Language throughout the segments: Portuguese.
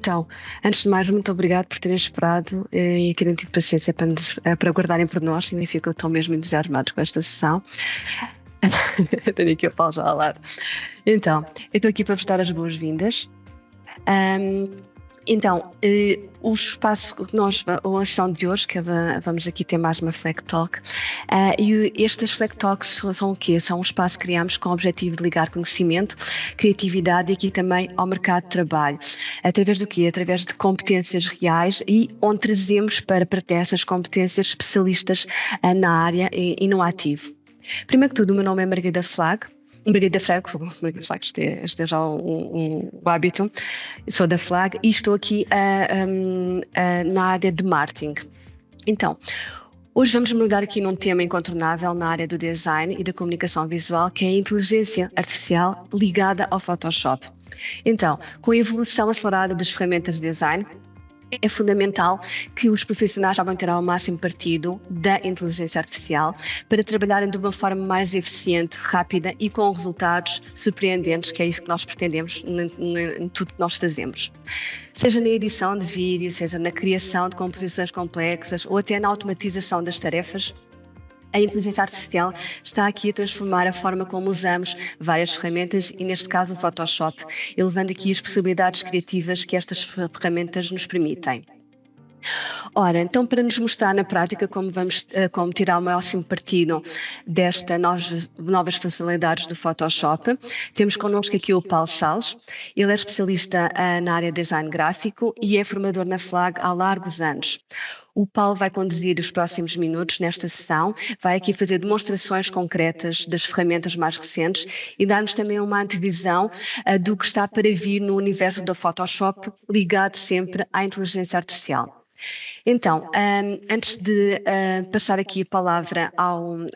Então, antes de mais, muito obrigado por terem esperado e terem tido paciência para aguardarem por nós. Significa que estão mesmo entusiasmados com esta sessão. Tenho aqui a Paulo já ao lado. Então, eu estou aqui para vos dar as boas-vindas. O espaço que a sessão de hoje, que vamos aqui ter mais uma Flag Talk, e estas Flag Talks são o quê? São um espaço que criamos com o objetivo de ligar conhecimento, criatividade e aqui também ao mercado de trabalho. Através do quê? Através de competências reais e onde trazemos para ter essas competências especialistas na área e no ativo. Primeiro que tudo, o meu nome é Margarida Flag. Margarida Flag, este é já um hábito. Sou da Flag e estou aqui na área de marketing. Então, hoje vamos mergulhar aqui num tema incontornável na área do design e da comunicação visual, que é a inteligência artificial ligada ao Photoshop. Então, com a evolução acelerada das ferramentas de design, é fundamental que os profissionais saibam tirar o máximo partido da inteligência artificial para trabalharem de uma forma mais eficiente, rápida e com resultados surpreendentes, que é isso que nós pretendemos em tudo que nós fazemos. Seja na edição de vídeo, seja na criação de composições complexas ou até na automatização das tarefas, a inteligência artificial está aqui a transformar a forma como usamos várias ferramentas e, neste caso, o Photoshop, elevando aqui as possibilidades criativas que estas ferramentas nos permitem. Ora, então, para nos mostrar na prática como tirar o máximo partido destas novas funcionalidades do Photoshop, temos connosco aqui o Paulo Salles. Ele é especialista na área de design gráfico e é formador na Flag há largos anos. O Paulo vai conduzir os próximos minutos nesta sessão, vai aqui fazer demonstrações concretas das ferramentas mais recentes e dar-nos também uma antevisão do que está para vir no universo do Photoshop, ligado sempre à inteligência artificial. Então, antes de passar aqui a palavra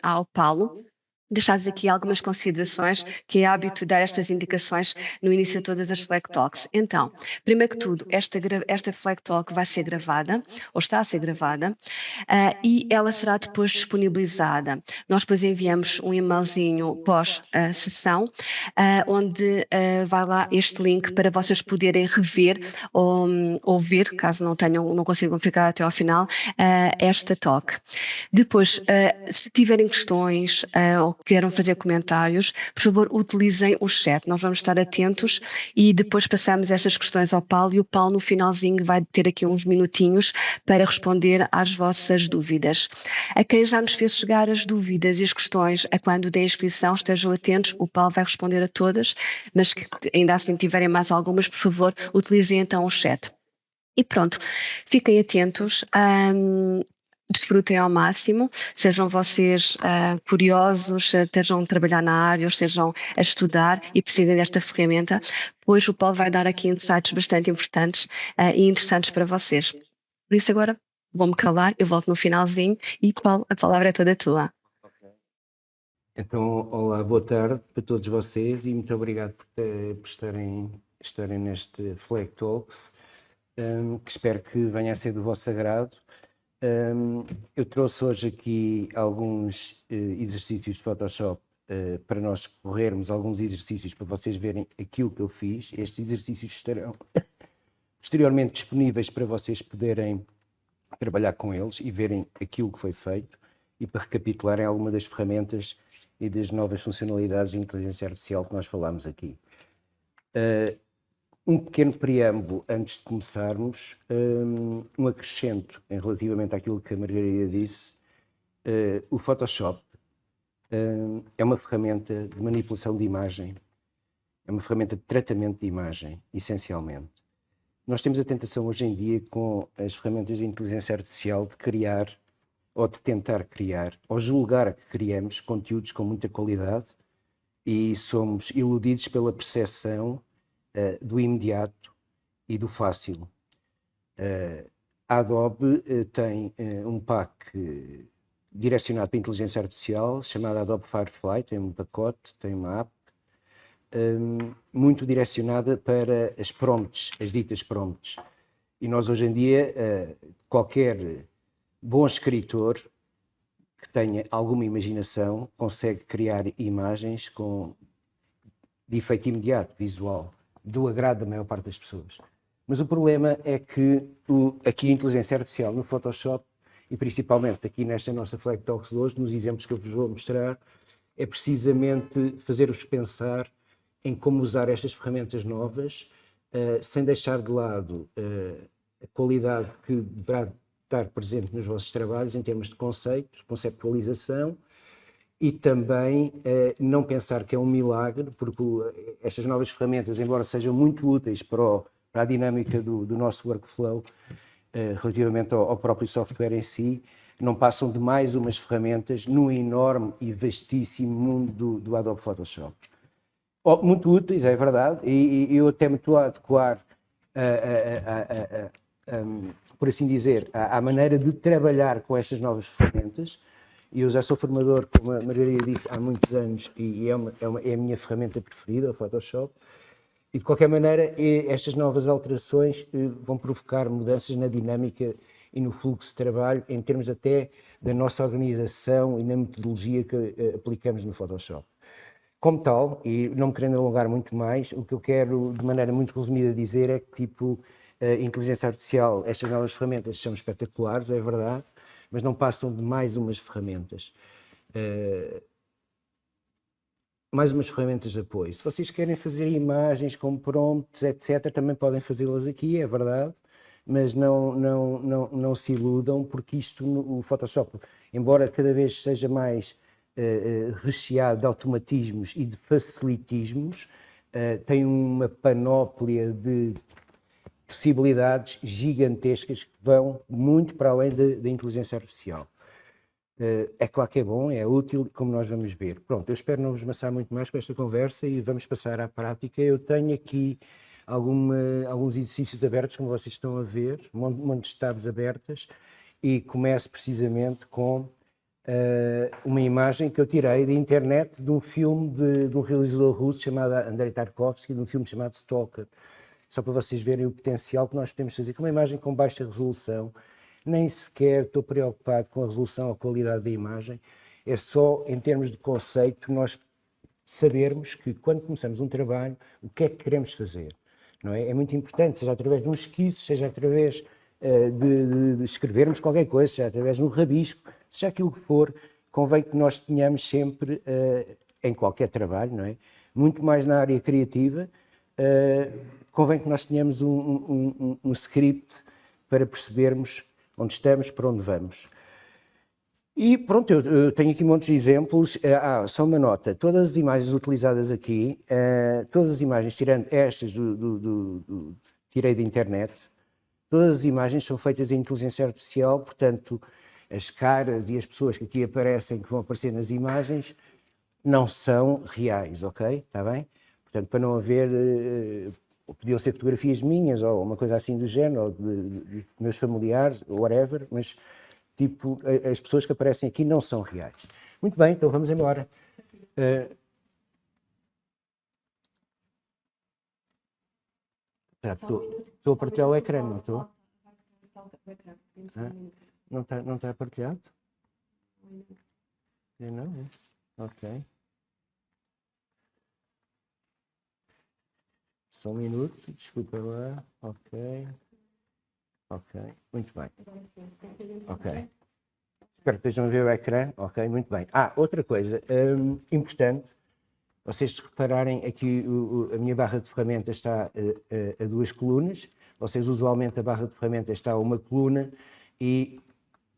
ao Paulo, deixar-vos aqui algumas considerações, que é hábito dar estas indicações no início de todas as Flag Talks. Então, primeiro que tudo, esta Flag Talk vai ser gravada, ou está a ser gravada, e ela será depois disponibilizada. Nós depois enviamos um e-mailzinho pós-sessão, onde vai lá este link para vocês poderem rever ou ver, caso não consigam ficar até ao final, esta talk. Depois, se tiverem questões ou queiram fazer comentários, por favor, utilizem o chat. Nós vamos estar atentos e depois passamos estas questões ao Paulo e o Paulo no finalzinho vai ter aqui uns minutinhos para responder às vossas dúvidas. A quem já nos fez chegar as dúvidas e as questões a quando der a inscrição, estejam atentos, o Paulo vai responder a todas, mas que ainda assim tiverem mais algumas, por favor, utilizem então o chat. E pronto, fiquem atentos. Desfrutem ao máximo, sejam vocês curiosos, estejam a trabalhar na área ou estejam a estudar e precisem desta ferramenta, pois o Paulo vai dar aqui insights bastante importantes e interessantes para vocês. Por isso agora vou-me calar, eu volto no finalzinho e Paulo, a palavra é toda tua. Então, olá, boa tarde para todos vocês e muito obrigado por estarem neste Flag Talks, que espero que venha a ser do vosso agrado. Eu trouxe hoje aqui alguns exercícios de Photoshop para nós corrermos, alguns exercícios para vocês verem aquilo que eu fiz. Estes exercícios estarão posteriormente disponíveis para vocês poderem trabalhar com eles e verem aquilo que foi feito e para recapitularem alguma das ferramentas e das novas funcionalidades de inteligência artificial que nós falámos aqui. Um pequeno preâmbulo antes de começarmos, um acrescento em relativamente àquilo que a Margarida disse. O Photoshop é uma ferramenta de manipulação de imagem, é uma ferramenta de tratamento de imagem, essencialmente. Nós temos a tentação hoje em dia com as ferramentas de inteligência artificial de criar, ou de tentar criar, ou julgar que criamos conteúdos com muita qualidade e somos iludidos pela percepção do imediato e do fácil. A Adobe tem um pack direcionado para a inteligência artificial chamado Adobe Firefly, tem um pacote, tem uma app muito direcionada para as prompts, as ditas prompts. E nós hoje em dia, qualquer bom escritor que tenha alguma imaginação consegue criar imagens de efeito imediato, visual, do agrado da maior parte das pessoas. Mas o problema é que aqui a inteligência artificial no Photoshop, e principalmente aqui nesta nossa Flag Talks de hoje, nos exemplos que eu vos vou mostrar, é precisamente fazer-vos pensar em como usar estas ferramentas novas, sem deixar de lado a qualidade que deverá estar presente nos vossos trabalhos em termos de conceito, conceptualização, e também não pensar que é um milagre, porque estas novas ferramentas, embora sejam muito úteis para a dinâmica do nosso workflow, relativamente ao próprio software em si, não passam de mais umas ferramentas no enorme e vastíssimo mundo do Adobe Photoshop. Muito úteis, é verdade, e eu até me estou a adequar, por assim dizer, à maneira de trabalhar com estas novas ferramentas. E eu já sou formador, como a Margarida disse, há muitos anos, e é a minha ferramenta preferida, o Photoshop. E de qualquer maneira, estas novas alterações vão provocar mudanças na dinâmica e no fluxo de trabalho, em termos até da nossa organização e na metodologia que aplicamos no Photoshop. Como tal, e não me querendo alongar muito mais, o que eu quero, de maneira muito resumida, dizer é que, tipo, a inteligência artificial, estas novas ferramentas são espetaculares, é verdade, mas não passam de mais umas ferramentas. Mais umas ferramentas de apoio. Se vocês querem fazer imagens com prompts, etc., também podem fazê-las aqui, é verdade, mas não se iludam, porque isto, o Photoshop, embora cada vez seja mais recheado de automatismos e de facilitismos, tem uma panóplia de possibilidades gigantescas que vão muito para além da inteligência artificial. É claro que é bom, é útil, como nós vamos ver. Pronto, eu espero não vos amassar muito mais com esta conversa e vamos passar à prática. Eu tenho aqui alguns exercícios abertos, como vocês estão a ver, um monte de tabs abertas, e começo precisamente com uma imagem que eu tirei da internet de um filme de um realizador russo chamado Andrei Tarkovsky, de um filme chamado Stalker. Só para vocês verem o potencial que nós podemos fazer com uma imagem com baixa resolução. Nem sequer estou preocupado com a resolução ou a qualidade da imagem, é só em termos de conceito nós sabermos que quando começamos um trabalho, o que é que queremos fazer, não é? É muito importante, seja através de um esquiço, seja através de escrevermos qualquer coisa, seja através de um rabisco, seja aquilo que for, convém que nós tenhamos sempre, em qualquer trabalho, não é? Muito mais na área criativa, convém que nós tenhamos um script para percebermos onde estamos, para onde vamos. E pronto, eu tenho aqui muitos exemplos. Só uma nota, todas as imagens utilizadas aqui, todas as imagens, tirando estas tirei da internet, todas as imagens são feitas em inteligência artificial, portanto, as caras e as pessoas que aqui aparecem, que vão aparecer nas imagens, não são reais, ok? Está bem? Portanto, para não haver... podiam ser fotografias minhas ou uma coisa assim do género, ou de meus familiares, whatever, mas tipo, as pessoas que aparecem aqui não são reais. Muito bem, então vamos embora. Estou a partilhar o ecrã, não estou? Não está partilhado? Não? Ok. Só um minuto, desculpa lá. Ok. Muito bem. Ok. Espero que estejam a ver o ecrã. Ok, muito bem. Outra coisa importante, vocês repararem aqui, a minha barra de ferramentas está a duas colunas. Vocês, usualmente, a barra de ferramentas está a uma coluna, e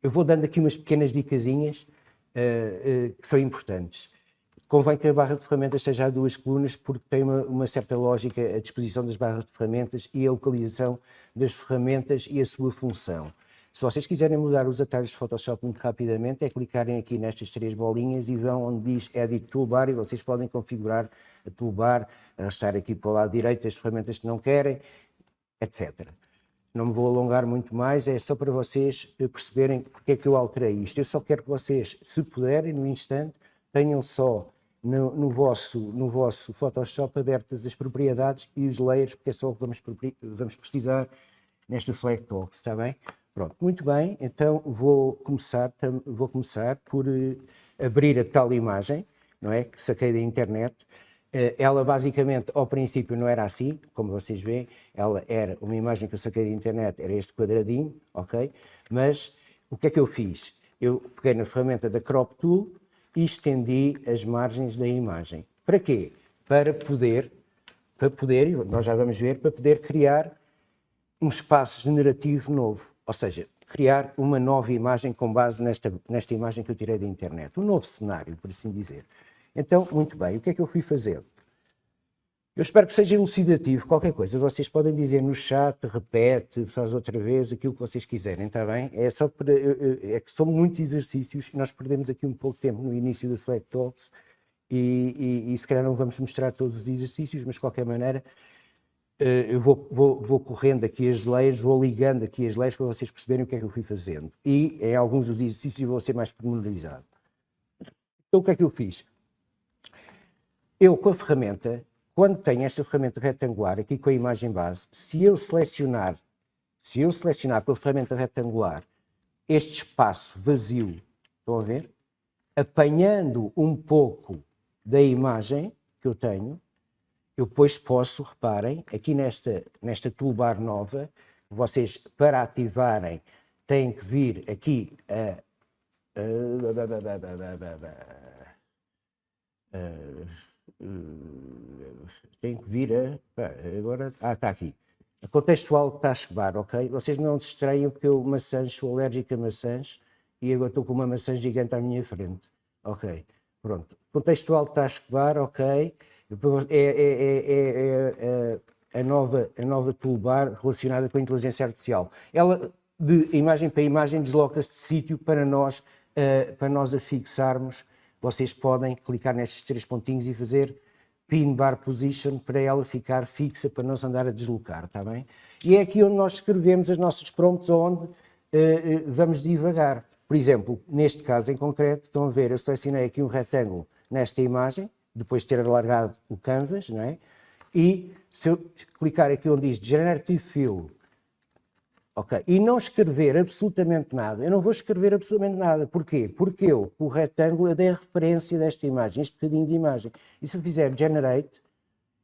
eu vou dando aqui umas pequenas dicasinhas que são importantes. Convém que a barra de ferramentas seja a duas colunas, porque tem uma certa lógica a disposição das barras de ferramentas e a localização das ferramentas e a sua função. Se vocês quiserem mudar os atalhos de Photoshop muito rapidamente, é clicarem aqui nestas três bolinhas e vão onde diz Edit Toolbar, e vocês podem configurar a toolbar, arrastar aqui para o lado direito as ferramentas que não querem, etc. Não me vou alongar muito mais, é só para vocês perceberem porque é que eu alterei isto. Eu só quero que vocês, se puderem, no instante, tenham só no vosso Photoshop abertas as propriedades e os layers, porque é só o que vamos precisar nesta Flag Talks, está bem? Pronto, muito bem, então vou começar por abrir a tal imagem, não é, que saquei da internet. Ela basicamente, ao princípio, não era assim, como vocês veem, ela era uma imagem que eu saquei da internet, era este quadradinho, ok? Mas o que é que eu fiz? Eu peguei na ferramenta da Crop Tool e estendi as margens da imagem. Para quê? Para poder, nós já vamos ver, para poder criar um espaço generativo novo, ou seja, criar uma nova imagem com base nesta imagem que eu tirei da internet, um novo cenário, por assim dizer. Então, muito bem, o que é que eu fui fazer? Eu espero que seja elucidativo, qualquer coisa, vocês podem dizer no chat, repete, faz outra vez, aquilo que vocês quiserem, está bem? É só para, é que são muitos exercícios e nós perdemos aqui um pouco de tempo no início do Flex Talks e se calhar não vamos mostrar todos os exercícios, mas de qualquer maneira eu vou correndo aqui as layers, vou ligando aqui as layers para vocês perceberem o que é que eu fui fazendo. E em alguns dos exercícios vou ser mais pormenorizado. Então o que é que eu fiz? Eu com a ferramenta, quando tenho esta ferramenta retangular aqui com a imagem base, se eu selecionar com a ferramenta retangular este espaço vazio, estão a ver? Apanhando um pouco da imagem que eu tenho, eu depois posso, reparem, aqui nesta toolbar nova, vocês para ativarem têm que vir aqui tem que vir agora, está aqui. A contextual taskbar, ok? Vocês não se estranham porque eu maçãs, sou alérgico a maçãs e agora estou com uma maçã gigante à minha frente. Ok, pronto. Contextual taskbar, ok. É a nova toolbar relacionada com a inteligência artificial. Ela, de imagem para imagem, desloca-se de sítio para nós a fixarmos. Vocês podem clicar nestes 3 pontinhos e fazer pin bar position para ela ficar fixa, para não se andar a deslocar, está bem? E é aqui onde nós escrevemos as nossas prompts, onde vamos divagar. Por exemplo, neste caso em concreto, estão a ver, eu selecionei aqui um retângulo nesta imagem, depois de ter alargado o canvas, não é? E se eu clicar aqui onde diz Generative Fill, ok, e não escrever absolutamente nada, eu não vou escrever absolutamente nada. Porquê? Porque eu, com o retângulo, eu dei a referência desta imagem, este bocadinho de imagem. E se eu fizer Generate,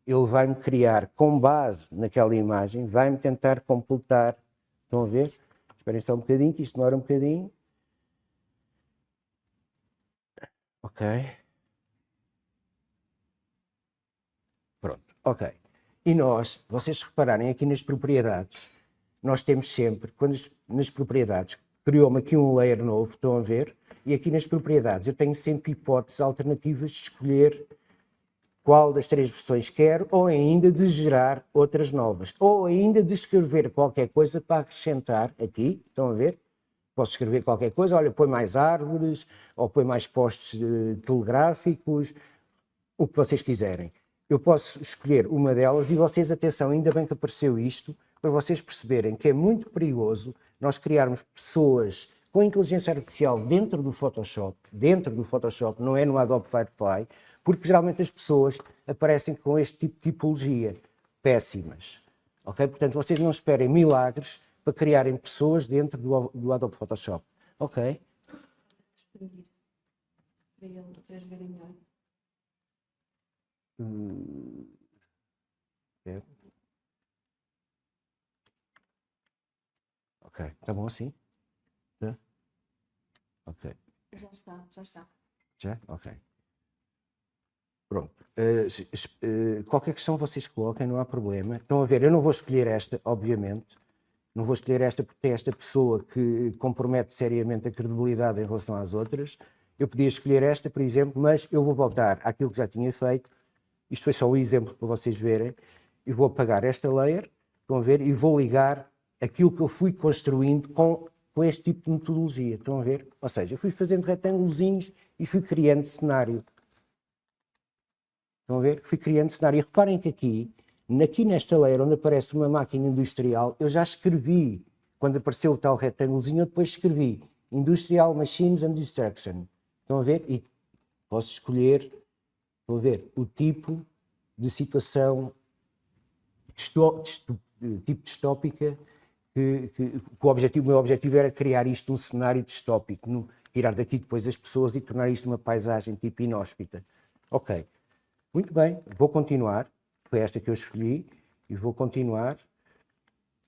ele vai-me criar, com base naquela imagem, vai-me tentar completar. Estão a ver? Esperem só um bocadinho, que isto demora um bocadinho. Ok. Pronto, ok. E nós, vocês repararem aqui nas propriedades, nós temos sempre, quando nas propriedades, criou-me aqui um layer novo, estão a ver? E aqui nas propriedades eu tenho sempre hipóteses alternativas de escolher qual das 3 versões quero, ou ainda de gerar outras novas, ou ainda de escrever qualquer coisa para acrescentar aqui, estão a ver? Posso escrever qualquer coisa, olha, põe mais árvores, ou põe mais postes telegráficos, o que vocês quiserem. Eu posso escolher uma delas e vocês, atenção, ainda bem que apareceu isto, para vocês perceberem que é muito perigoso nós criarmos pessoas com inteligência artificial dentro do Photoshop, não é no Adobe Firefly, porque geralmente as pessoas aparecem com este tipo de tipologia, péssimas. Ok? Portanto, vocês não esperem milagres para criarem pessoas dentro do Adobe Photoshop. Ok? Para eles verem melhor. Ok, está bom assim? Tá? Ok. Já está. Já? Ok. Pronto. Qualquer questão vocês coloquem, não há problema. Estão a ver, eu não vou escolher esta, obviamente. Não vou escolher esta porque tem esta pessoa que compromete seriamente a credibilidade em relação às outras. Eu podia escolher esta, por exemplo, mas eu vou voltar àquilo que já tinha feito. Isto foi só um exemplo para vocês verem. Eu vou apagar esta layer, estão a ver, e vou ligar aquilo que eu fui construindo com este tipo de metodologia. Estão a ver? Ou seja, eu fui fazendo retângulozinhos e fui criando cenário. Estão a ver? Fui criando cenário. E reparem que aqui nesta layer onde aparece uma máquina industrial, eu já escrevi, quando apareceu o tal retângulozinho, eu depois escrevi Industrial Machines and Destruction. Estão a ver? E posso escolher, estão a ver, o tipo de situação tipo distópica que o meu objetivo era criar isto um cenário distópico, tirar daqui depois as pessoas e tornar isto uma paisagem tipo inóspita. Ok. Muito bem, vou continuar. Foi esta que eu escolhi e vou continuar.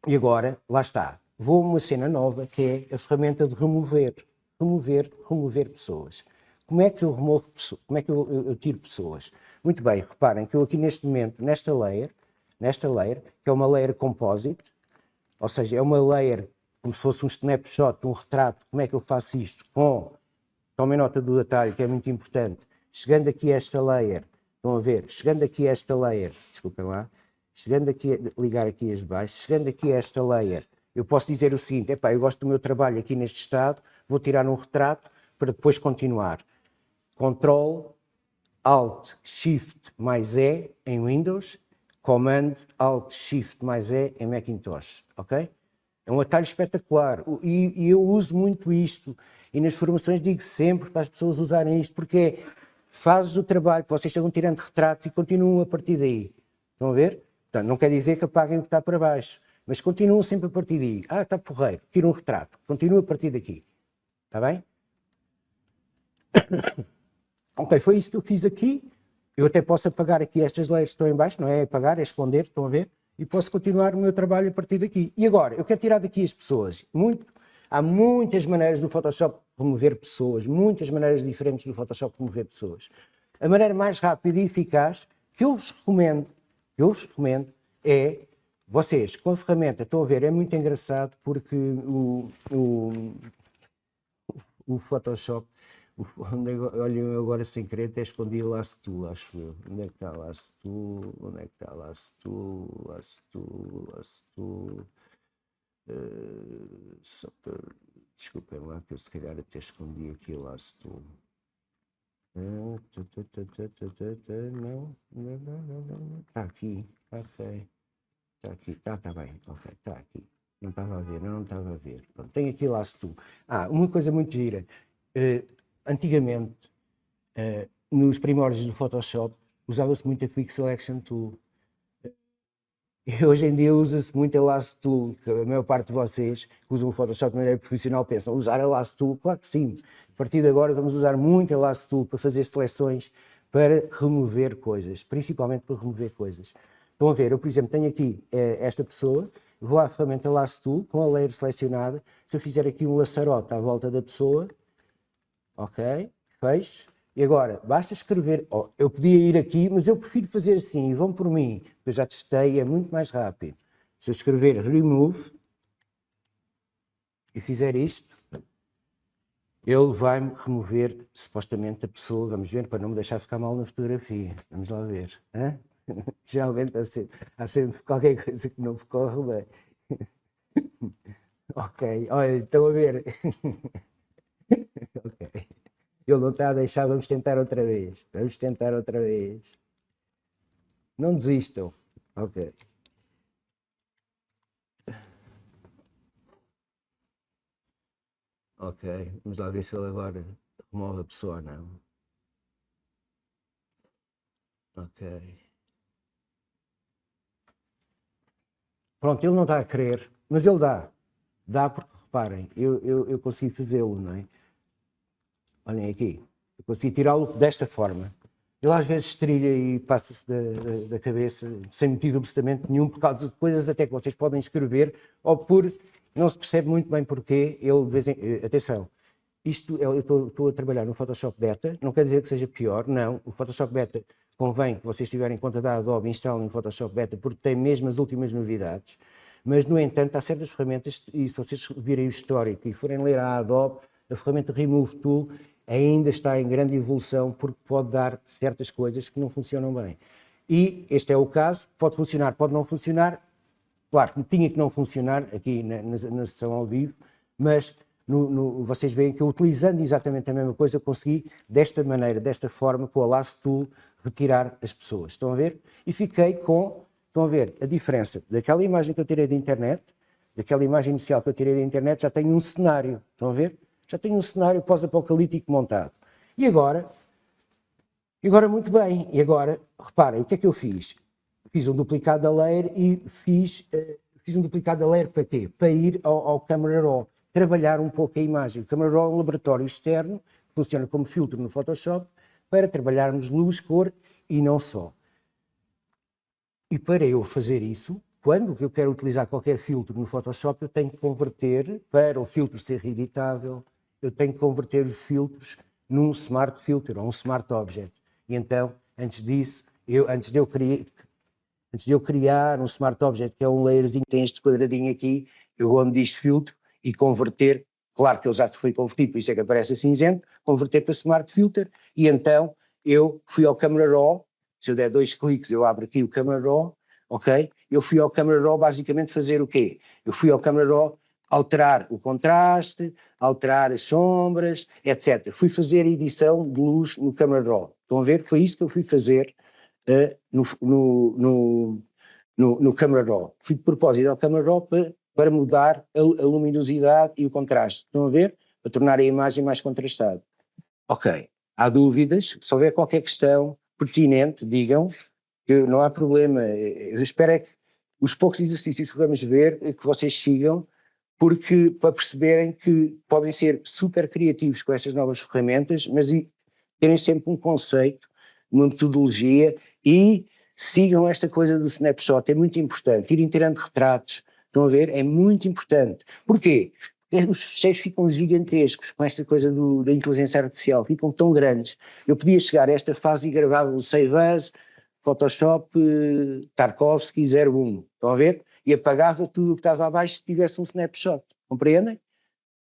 E agora, lá está. Vou a uma cena nova que é a ferramenta de remover. Remover pessoas. Como é que eu removo pessoas? Como é que eu tiro pessoas? Muito bem, reparem que eu aqui neste momento, nesta layer, que é uma layer composite, ou seja, é uma layer como se fosse um snapshot, um retrato. Como é que eu faço isto? Tomem nota do atalho, que é muito importante. Chegando aqui a esta layer, estão a ver? Chegando aqui a esta layer, desculpem lá, chegando aqui, ligar aqui as de baixo, chegando aqui a esta layer, eu posso dizer o seguinte, epá, eu gosto do meu trabalho aqui neste estado, vou tirar um retrato para depois continuar. Ctrl, Alt, Shift mais E em Windows, Command, Alt, Shift mais E em Macintosh, ok? É um atalho espetacular e eu uso muito isto e nas formações digo sempre para as pessoas usarem isto porque fazes o trabalho que vocês estão tirando retratos e continuam a partir daí. Estão a ver? Portanto, não quer dizer que apaguem o que está para baixo, mas continuam sempre a partir daí. Ah, está porreiro, tira um retrato, continua a partir daqui. Está bem? Ok, foi isso que eu fiz aqui. Eu até posso apagar aqui estas layers que estão em baixo, não é apagar, é esconder, estão a ver? E posso continuar o meu trabalho a partir daqui. E agora, eu quero tirar daqui as pessoas. Há muitas maneiras do Photoshop remover pessoas, muitas maneiras diferentes do Photoshop remover pessoas. A maneira mais rápida e eficaz que eu vos recomendo é, vocês com a ferramenta, estão a ver, é muito engraçado porque o Photoshop, olhem, eu agora sem querer até escondi o Last Tool, acho eu. Onde é que está Last Tool? Onde é que está Last Tool? Last Tool, Last Tool. Só para... Desculpem lá que eu se calhar até escondi aqui o Last Tool. Não. Está aqui, ok. Está aqui, está bem, ok, está aqui. Não estava a ver, não estava a ver. Pronto, tenho aqui Last Tool. Uma coisa muito gira. Antigamente, nos primórdios do Photoshop, usava-se muito a Quick Selection Tool. E hoje em dia usa-se muito a Last Tool, que a maior parte de vocês que usam o Photoshop de maneira profissional pensam, usar a Last Tool? Claro que sim. A partir de agora vamos usar muito a Last Tool para fazer seleções, para remover coisas, principalmente para remover coisas. Estão a ver, eu por exemplo tenho aqui esta pessoa, vou à ferramenta Last Tool, com a layer selecionada, se eu fizer aqui um laçarote à volta da pessoa, ok, fecho. E agora, basta escrever, eu podia ir aqui, mas eu prefiro fazer assim, vão por mim, eu já testei, é muito mais rápido. Se eu escrever remove e fizer isto, ele vai-me remover supostamente a pessoa, vamos ver, para não me deixar ficar mal na fotografia. Vamos lá ver. Hã? Geralmente há sempre qualquer coisa que não corre bem. Ok, olha, estão a ver. Ok. Ele não está a deixar, vamos tentar outra vez. Vamos tentar outra vez. Não desistam. Ok. Ok, vamos lá ver se ele agora remove a pessoa ou não. Ok. Pronto, ele não está a querer, mas ele dá. Dá porque, reparem, eu consegui fazê-lo, não é? Olhem aqui, eu consegui tirá-lo desta forma. Ele às vezes estrilha e passa-se da cabeça, sem motivo absolutamente nenhum, por causa de coisas até que vocês podem escrever, ou por... Não se percebe muito bem porquê, ele de vez em... Atenção, isto, eu estou a trabalhar no Photoshop Beta, não quer dizer que seja pior, não. O Photoshop Beta, convém que vocês tiverem conta da Adobe, instalem o Photoshop Beta, porque tem mesmo as últimas novidades. Mas, no entanto, há certas ferramentas, e se vocês virem o histórico e forem ler a Adobe, a ferramenta Remove Tool ainda está em grande evolução, porque pode dar certas coisas que não funcionam bem. E este é o caso, pode funcionar, pode não funcionar. Claro, tinha que não funcionar aqui na sessão ao vivo, mas vocês veem que eu, utilizando exatamente a mesma coisa, consegui desta maneira, desta forma, com a Lasso Tool, retirar as pessoas. Estão a ver? E fiquei com, estão a ver, a diferença daquela imagem que eu tirei da internet, daquela imagem inicial que eu tirei da internet, já tenho um cenário. Estão a ver? Já tenho um cenário pós-apocalíptico montado. E agora muito bem, e agora, reparem, o que é que eu fiz? Fiz um duplicado da layer e fiz um duplicado da layer para quê? Para ir ao Camera Raw, trabalhar um pouco a imagem. O Camera Raw é um laboratório externo, que funciona como filtro no Photoshop, para trabalharmos luz, cor e não só. E para eu fazer isso, quando eu quero utilizar qualquer filtro no Photoshop, eu tenho que converter, para o filtro ser reeditável, eu tenho que converter os filtros num Smart Filter ou um Smart Object. E então, antes de eu criar um Smart Object, que é um layerzinho que tem este quadradinho aqui, eu vou onde diz filtro e converter, claro que ele já foi convertido, por isso é que aparece cinzento, converter para Smart Filter, e então eu fui ao Camera Raw. Se eu der 2 cliques, eu abro aqui o Camera Raw, ok? Eu fui ao Camera Raw basicamente fazer o quê? Eu fui ao Camera Raw alterar o contraste, alterar as sombras, etc. Fui fazer edição de luz no Camera Raw. Estão a ver? Foi isso que eu fui fazer no Camera Raw. Fui de propósito ao Camera Raw para mudar a luminosidade e o contraste. Estão a ver? Para tornar a imagem mais contrastada. Ok. Há dúvidas? Se houver qualquer questão pertinente, digam, que não há problema. Eu espero é que os poucos exercícios que vamos ver, que vocês sigam, porque para perceberem que podem ser super criativos com estas novas ferramentas, mas terem sempre um conceito, uma metodologia, e sigam esta coisa do snapshot, é muito importante. Irem tirando retratos, estão a ver? É muito importante. Porquê? Os fecheiros ficam gigantescos com esta coisa da inteligência artificial, ficam tão grandes. Eu podia chegar a esta fase e gravar um Save As, Photoshop, Tarkovsky 01, estão a ver? E apagava tudo o que estava abaixo se tivesse um snapshot, compreendem?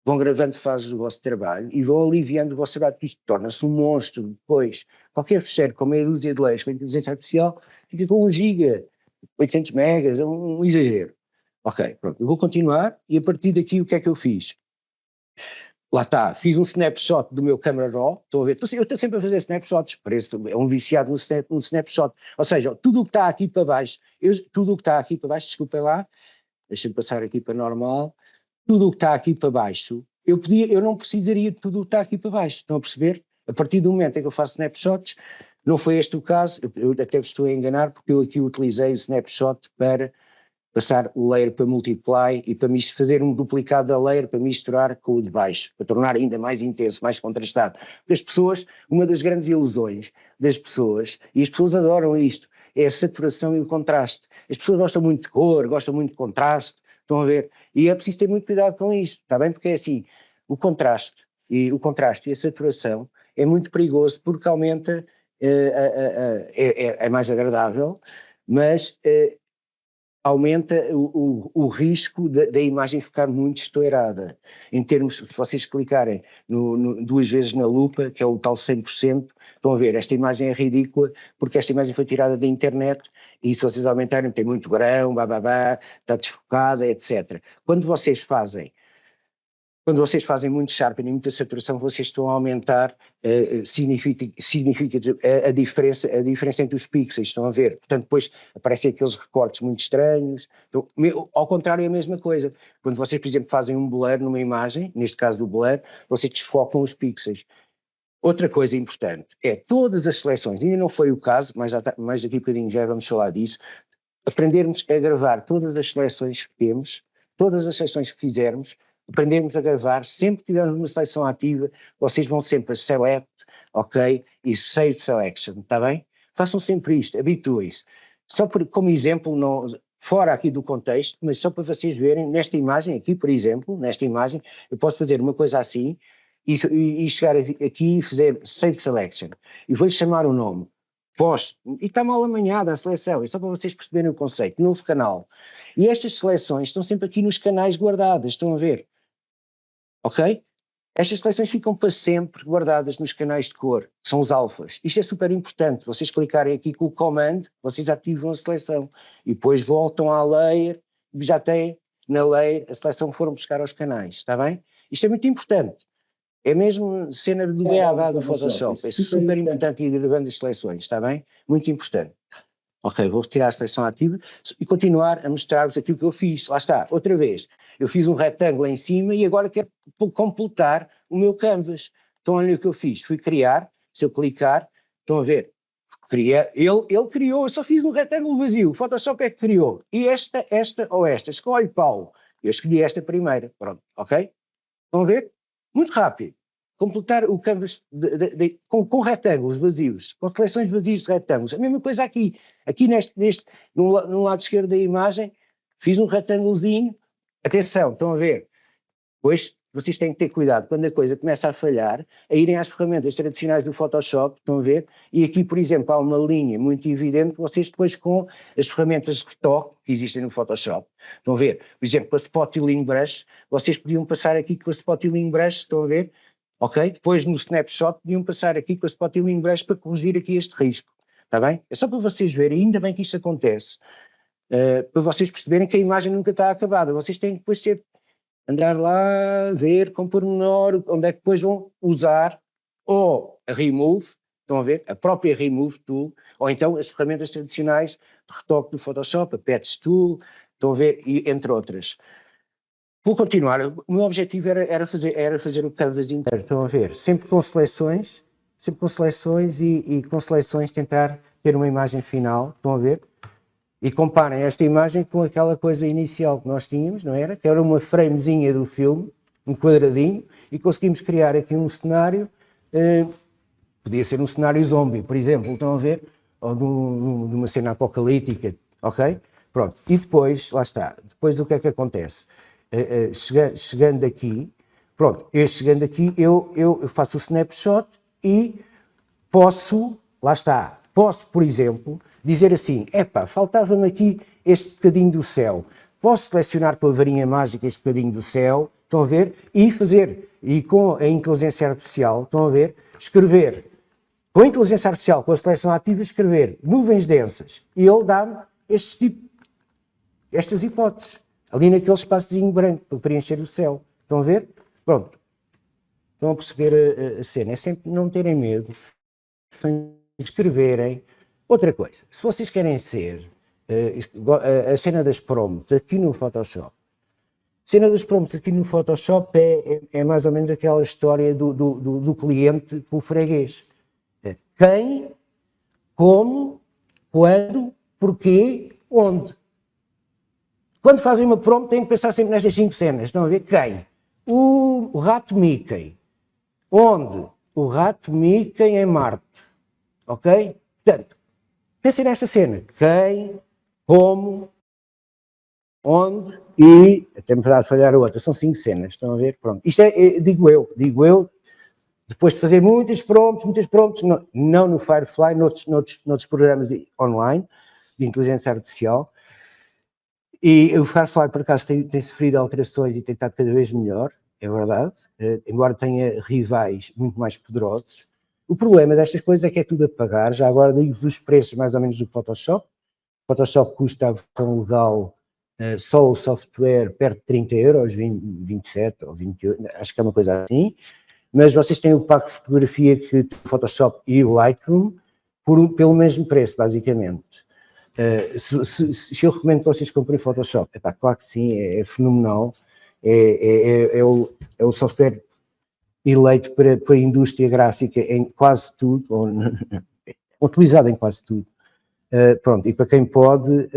Vão gravando fases do vosso trabalho e vão aliviando o vosso trabalho, porque isto torna-se um monstro depois. Qualquer fecheiro com meia dúzia de leis com inteligência artificial fica com 1 giga, 800 megas, é um exagero. Ok, pronto, eu vou continuar e a partir daqui o que é que eu fiz? Lá está, fiz um snapshot do meu Camera Raw, estão a ver? Eu estou sempre a fazer snapshots, parece é um viciado no snapshot, ou seja, tudo o que está aqui para baixo, desculpem lá, deixem-me passar aqui para normal, tudo o que está aqui para baixo, eu não precisaria de tudo o que está aqui para baixo, estão a perceber? A partir do momento em que eu faço snapshots, não foi este o caso, eu até vos estou a enganar, porque eu aqui utilizei o snapshot para passar o layer para multiply e para fazer um duplicado da layer para misturar com o de baixo, para tornar ainda mais intenso, mais contrastado. Porque as pessoas, uma das grandes ilusões das pessoas, e as pessoas adoram isto, é a saturação e o contraste. As pessoas gostam muito de cor, gostam muito de contraste, estão a ver? E é preciso ter muito cuidado com isto, está bem? Porque é assim, o contraste e a saturação é muito perigoso porque aumenta, é mais agradável, mas aumenta o risco da imagem ficar muito estourada. Em termos, se vocês clicarem 2 vezes na lupa, que é o tal 100%, estão a ver, esta imagem é ridícula, porque esta imagem foi tirada da internet, e se vocês aumentarem tem muito grão, está desfocada, etc. Quando vocês fazem muito sharpening, muita saturação, vocês estão a aumentar significa a diferença entre os pixels, estão a ver? Portanto, depois aparecem aqueles recortes muito estranhos. Então, ao contrário, é a mesma coisa. Quando vocês, por exemplo, fazem um blur numa imagem, neste caso do blur, vocês desfocam os pixels. Outra coisa importante é todas as seleções, ainda não foi o caso, mas mais daqui a bocadinho já vamos falar disso, aprendermos a gravar todas as seleções que temos, todas as seleções que fizermos, aprendemos a gravar, sempre que tivermos uma seleção ativa, vocês vão sempre a select, ok, e save selection, está bem? Façam sempre isto, habituem-se. Só como exemplo, não, fora aqui do contexto, mas só para vocês verem, nesta imagem aqui, por exemplo, nesta imagem, eu posso fazer uma coisa assim, e chegar aqui e fazer save selection, e vou-lhe chamar o nome, posto, e está mal amanhada a seleção, é só para vocês perceberem o conceito, novo canal. E estas seleções estão sempre aqui nos canais guardadas, estão a ver? Ok? Estas seleções ficam para sempre guardadas nos canais de cor, que são os alfas. Isto é super importante, vocês clicarem aqui com o command, vocês ativam a seleção, e depois voltam à layer, e já têm na layer a seleção que foram buscar aos canais, está bem? Isto é muito importante. É mesmo cena do beabá do Photoshop, é super importante ir gravando as seleções, está bem? Muito importante. Ok, vou retirar a seleção ativa e continuar a mostrar-vos aquilo que eu fiz. Lá está, outra vez, eu fiz um retângulo em cima e agora quero completar o meu canvas. Então olha o que eu fiz, fui criar, se eu clicar, estão a ver, ele criou, eu só fiz um retângulo vazio, o Photoshop é que criou. E esta ou esta, escolhe Paulo. Eu escolhi esta primeira, pronto, ok? Estão a ver? Muito rápido. completar o canvas com retângulos vazios, com seleções vazias de retângulos. A mesma coisa aqui. Aqui no lado esquerdo da imagem, fiz um retângulozinho. Atenção, estão a ver? Pois vocês têm que ter cuidado quando a coisa começa a falhar, a irem às ferramentas tradicionais do Photoshop, estão a ver? E aqui, por exemplo, há uma linha muito evidente, vocês depois com as ferramentas de retoque que existem no Photoshop, estão a ver? Por exemplo, com a Spot Healing Brush, vocês podiam passar aqui com a Spot Healing Brush, estão a ver? Ok? Depois no Snapshot podiam passar aqui com a Spot Healing Brush para corrigir aqui este risco, está bem? É só para vocês verem, ainda bem que isto acontece, para vocês perceberem que a imagem nunca está acabada, vocês têm que depois andar lá, ver com pormenor, onde é que depois vão usar ou a Remove, estão a ver, a própria Remove Tool, ou então as ferramentas tradicionais de retoque do Photoshop, a Patch Tool, estão a ver, e, entre outras. Vou continuar, o meu objetivo era fazer o canvas inteiro, estão a ver, sempre com seleções e com seleções tentar ter uma imagem final, estão a ver? E comparem esta imagem com aquela coisa inicial que nós tínhamos, não era? Que era uma framezinha do filme, um quadradinho, e conseguimos criar aqui um cenário, podia ser um cenário zombie, por exemplo, estão a ver? Ou de uma cena apocalíptica, ok? Pronto, e depois, lá está, depois o que é que acontece? Chegando aqui, pronto, chegando aqui eu faço o snapshot e posso, lá está, por exemplo, dizer assim, faltava-me aqui este bocadinho do céu, posso selecionar com a varinha mágica este bocadinho do céu, estão a ver, e com a inteligência artificial, estão a ver, escrever, com a inteligência artificial, com a seleção ativa, escrever nuvens densas, e ele dá-me estas hipóteses, ali naquele espaçozinho branco, para preencher o céu, estão a ver? Pronto, estão a perceber a cena, é sempre não terem medo, escreverem. Outra coisa, se vocês querem ser a cena das prompts aqui no Photoshop, cena das prompts aqui no Photoshop é mais ou menos aquela história do cliente com o freguês. Quem, como, quando, porquê, onde. Quando fazem uma prompt têm que pensar sempre nestas 5 cenas, estão a ver? Quem? O rato Mickey. Onde? O rato Mickey em Marte. Ok? Portanto, pensem nesta cena. Quem, como, onde e... Até me vai falhar a outra. São 5 cenas. Estão a ver? Pronto. Isto digo eu, depois de fazer muitas prompts, não no Firefly, noutros programas online de inteligência artificial. E o Firefly, por acaso, tem sofrido alterações e tem estado cada vez melhor, é verdade, embora tenha rivais muito mais poderosos. O problema destas coisas é que é tudo a pagar. Já agora digo-vos os preços mais ou menos do Photoshop. O Photoshop custa a versão legal, só o software, perto de 30 euros, 27 ou 28, acho que é uma coisa assim. Mas vocês têm o pack de fotografia que tem o Photoshop e o Lightroom pelo mesmo preço, basicamente. Se eu recomendo que vocês comprem Photoshop, claro que sim, é fenomenal. É o software eleito para a indústria gráfica em quase tudo, ou utilizado em quase tudo. Pronto, e para quem pode,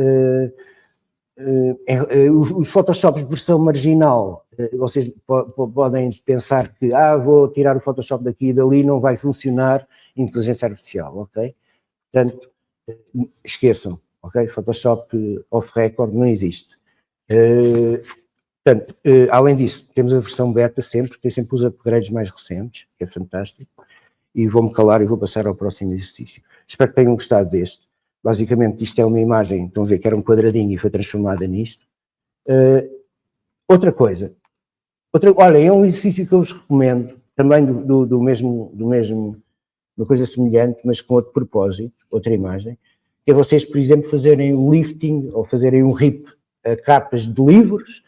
os Photoshops versão marginal, vocês podem pensar que vou tirar o Photoshop daqui e dali, não vai funcionar inteligência artificial, ok? Portanto, esqueçam, ok? Photoshop off-record não existe. Portanto, além disso, temos a versão beta sempre, tem sempre os upgrades mais recentes, que é fantástico, e vou-me calar e vou passar ao próximo exercício. Espero que tenham gostado deste. Basicamente, isto é uma imagem, estão a ver que era um quadradinho e foi transformada nisto. Outra coisa, olha, é um exercício que eu vos recomendo, também do mesmo, uma coisa semelhante, mas com outro propósito, outra imagem, que é vocês, por exemplo, fazerem um lifting ou fazerem um rip a capas de livros,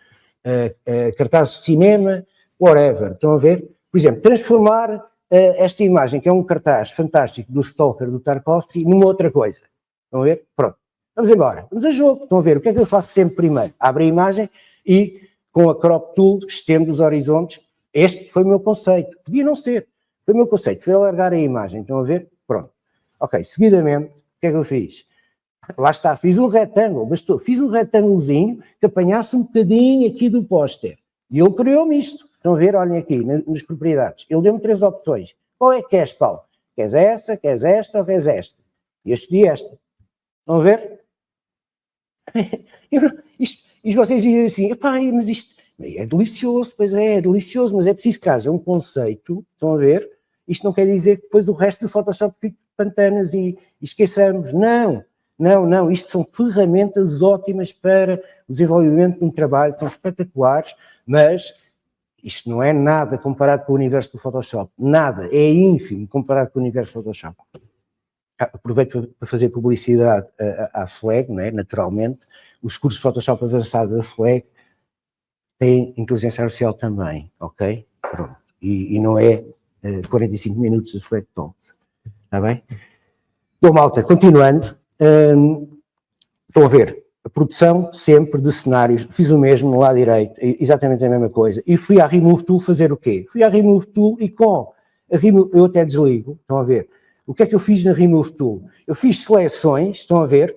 cartazes de cinema, whatever, estão a ver? Por exemplo, transformar esta imagem, que é um cartaz fantástico do Stalker, do Tarkovsky, numa outra coisa. Estão a ver? Pronto. Vamos embora. Vamos a jogo. Estão a ver? O que é que eu faço sempre primeiro? Abro a imagem e, com a Crop Tool, estendo os horizontes. Este foi o meu conceito. Podia não ser. Foi o meu conceito. Foi alargar a imagem. Estão a ver? Pronto. Ok. Seguidamente, o que é que eu fiz? Lá está. Fiz um retângulo. Bastou. Fiz um retângulozinho que apanhasse um bocadinho aqui do póster. E ele criou-me isto. Estão a ver? Olhem aqui, nas propriedades. Ele deu-me 3 opções. Qual é que queres, Paulo? Queres essa, queres esta ou queres esta? E eu escolhi esta. Estão a ver? E vocês dizem assim, mas isto é delicioso, pois é delicioso, mas é preciso que haja um conceito, estão a ver? Isto não quer dizer que depois o resto do Photoshop fique pantanas e esqueçamos. Não, isto são ferramentas ótimas para o desenvolvimento de um trabalho, são espetaculares, mas isto não é nada comparado com o universo do Photoshop, nada, é ínfimo comparado com o universo do Photoshop. Aproveito para fazer publicidade à FLEG, não é? Naturalmente, os cursos de Photoshop avançado da FLEG têm inteligência artificial também, ok? Pronto, e não é 45 minutos de FLEG Talks, está bem? Bom, malta, continuando, estão a ver, a produção sempre de cenários, fiz o mesmo no lado direito, exatamente a mesma coisa, e fui à Remove Tool fazer o quê? Fui à Remove Tool e com a Remove, eu até desligo, estão a ver, o que é que eu fiz na Remove Tool? Eu fiz seleções, estão a ver,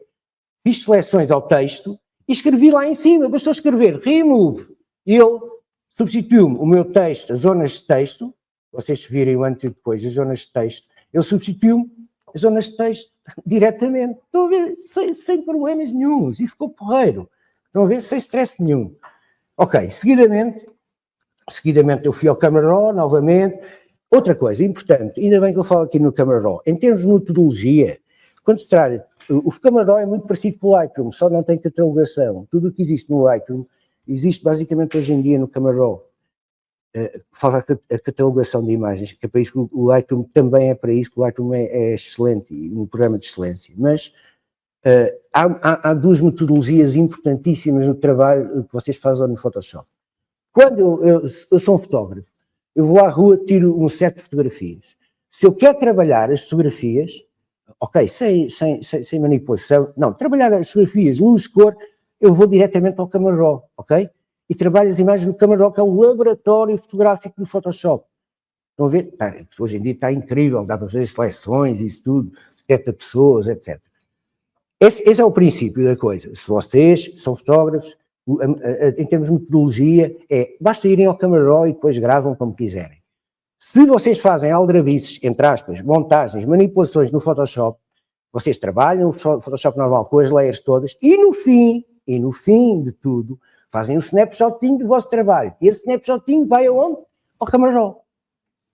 fiz seleções ao texto e escrevi lá em cima, bastou escrever Remove, e ele substituiu-me o meu texto, as zonas de texto, vocês virem o antes e depois, as zonas de texto, ele substituiu-me as zonas de texto diretamente, estão a ver, sem problemas nenhuns, e ficou porreiro, estão a ver, sem stress nenhum. Ok, seguidamente eu fui ao Camera Raw novamente. Outra coisa importante, ainda bem que eu falo aqui no Camera Raw, em termos de metodologia, quando se trata, o Camera Raw é muito parecido com o Lightroom, só não tem catalogação, tudo o que existe no Lightroom existe basicamente hoje em dia no Camera Raw. Falta a catalogação de imagens, que é para isso que o Lightroom também é para isso, que o Lightroom é excelente, um programa de excelência, mas há 2 metodologias importantíssimas no trabalho que vocês fazem no Photoshop. Quando eu sou um fotógrafo, eu vou à rua, tiro um set de fotografias. Se eu quero trabalhar as fotografias, ok, sem manipulação, não, trabalhar as fotografias, luz, cor, eu vou diretamente ao Camera Raw, ok? E trabalho as imagens no Camera Raw, que é o laboratório fotográfico do Photoshop. Estão a ver? Hoje em dia está incrível, dá para fazer seleções, isso tudo, detecta pessoas, etc. Esse é o princípio da coisa. Se vocês são fotógrafos, em termos de metodologia, basta irem ao Camera Raw e depois gravam como quiserem. Se vocês fazem aldrabices, entre aspas, montagens, manipulações no Photoshop, vocês trabalham o Photoshop normal com as layers todas e no fim de tudo, fazem um snapshotinho do vosso trabalho. E esse snapshotinho vai aonde? Ao Camera Raw.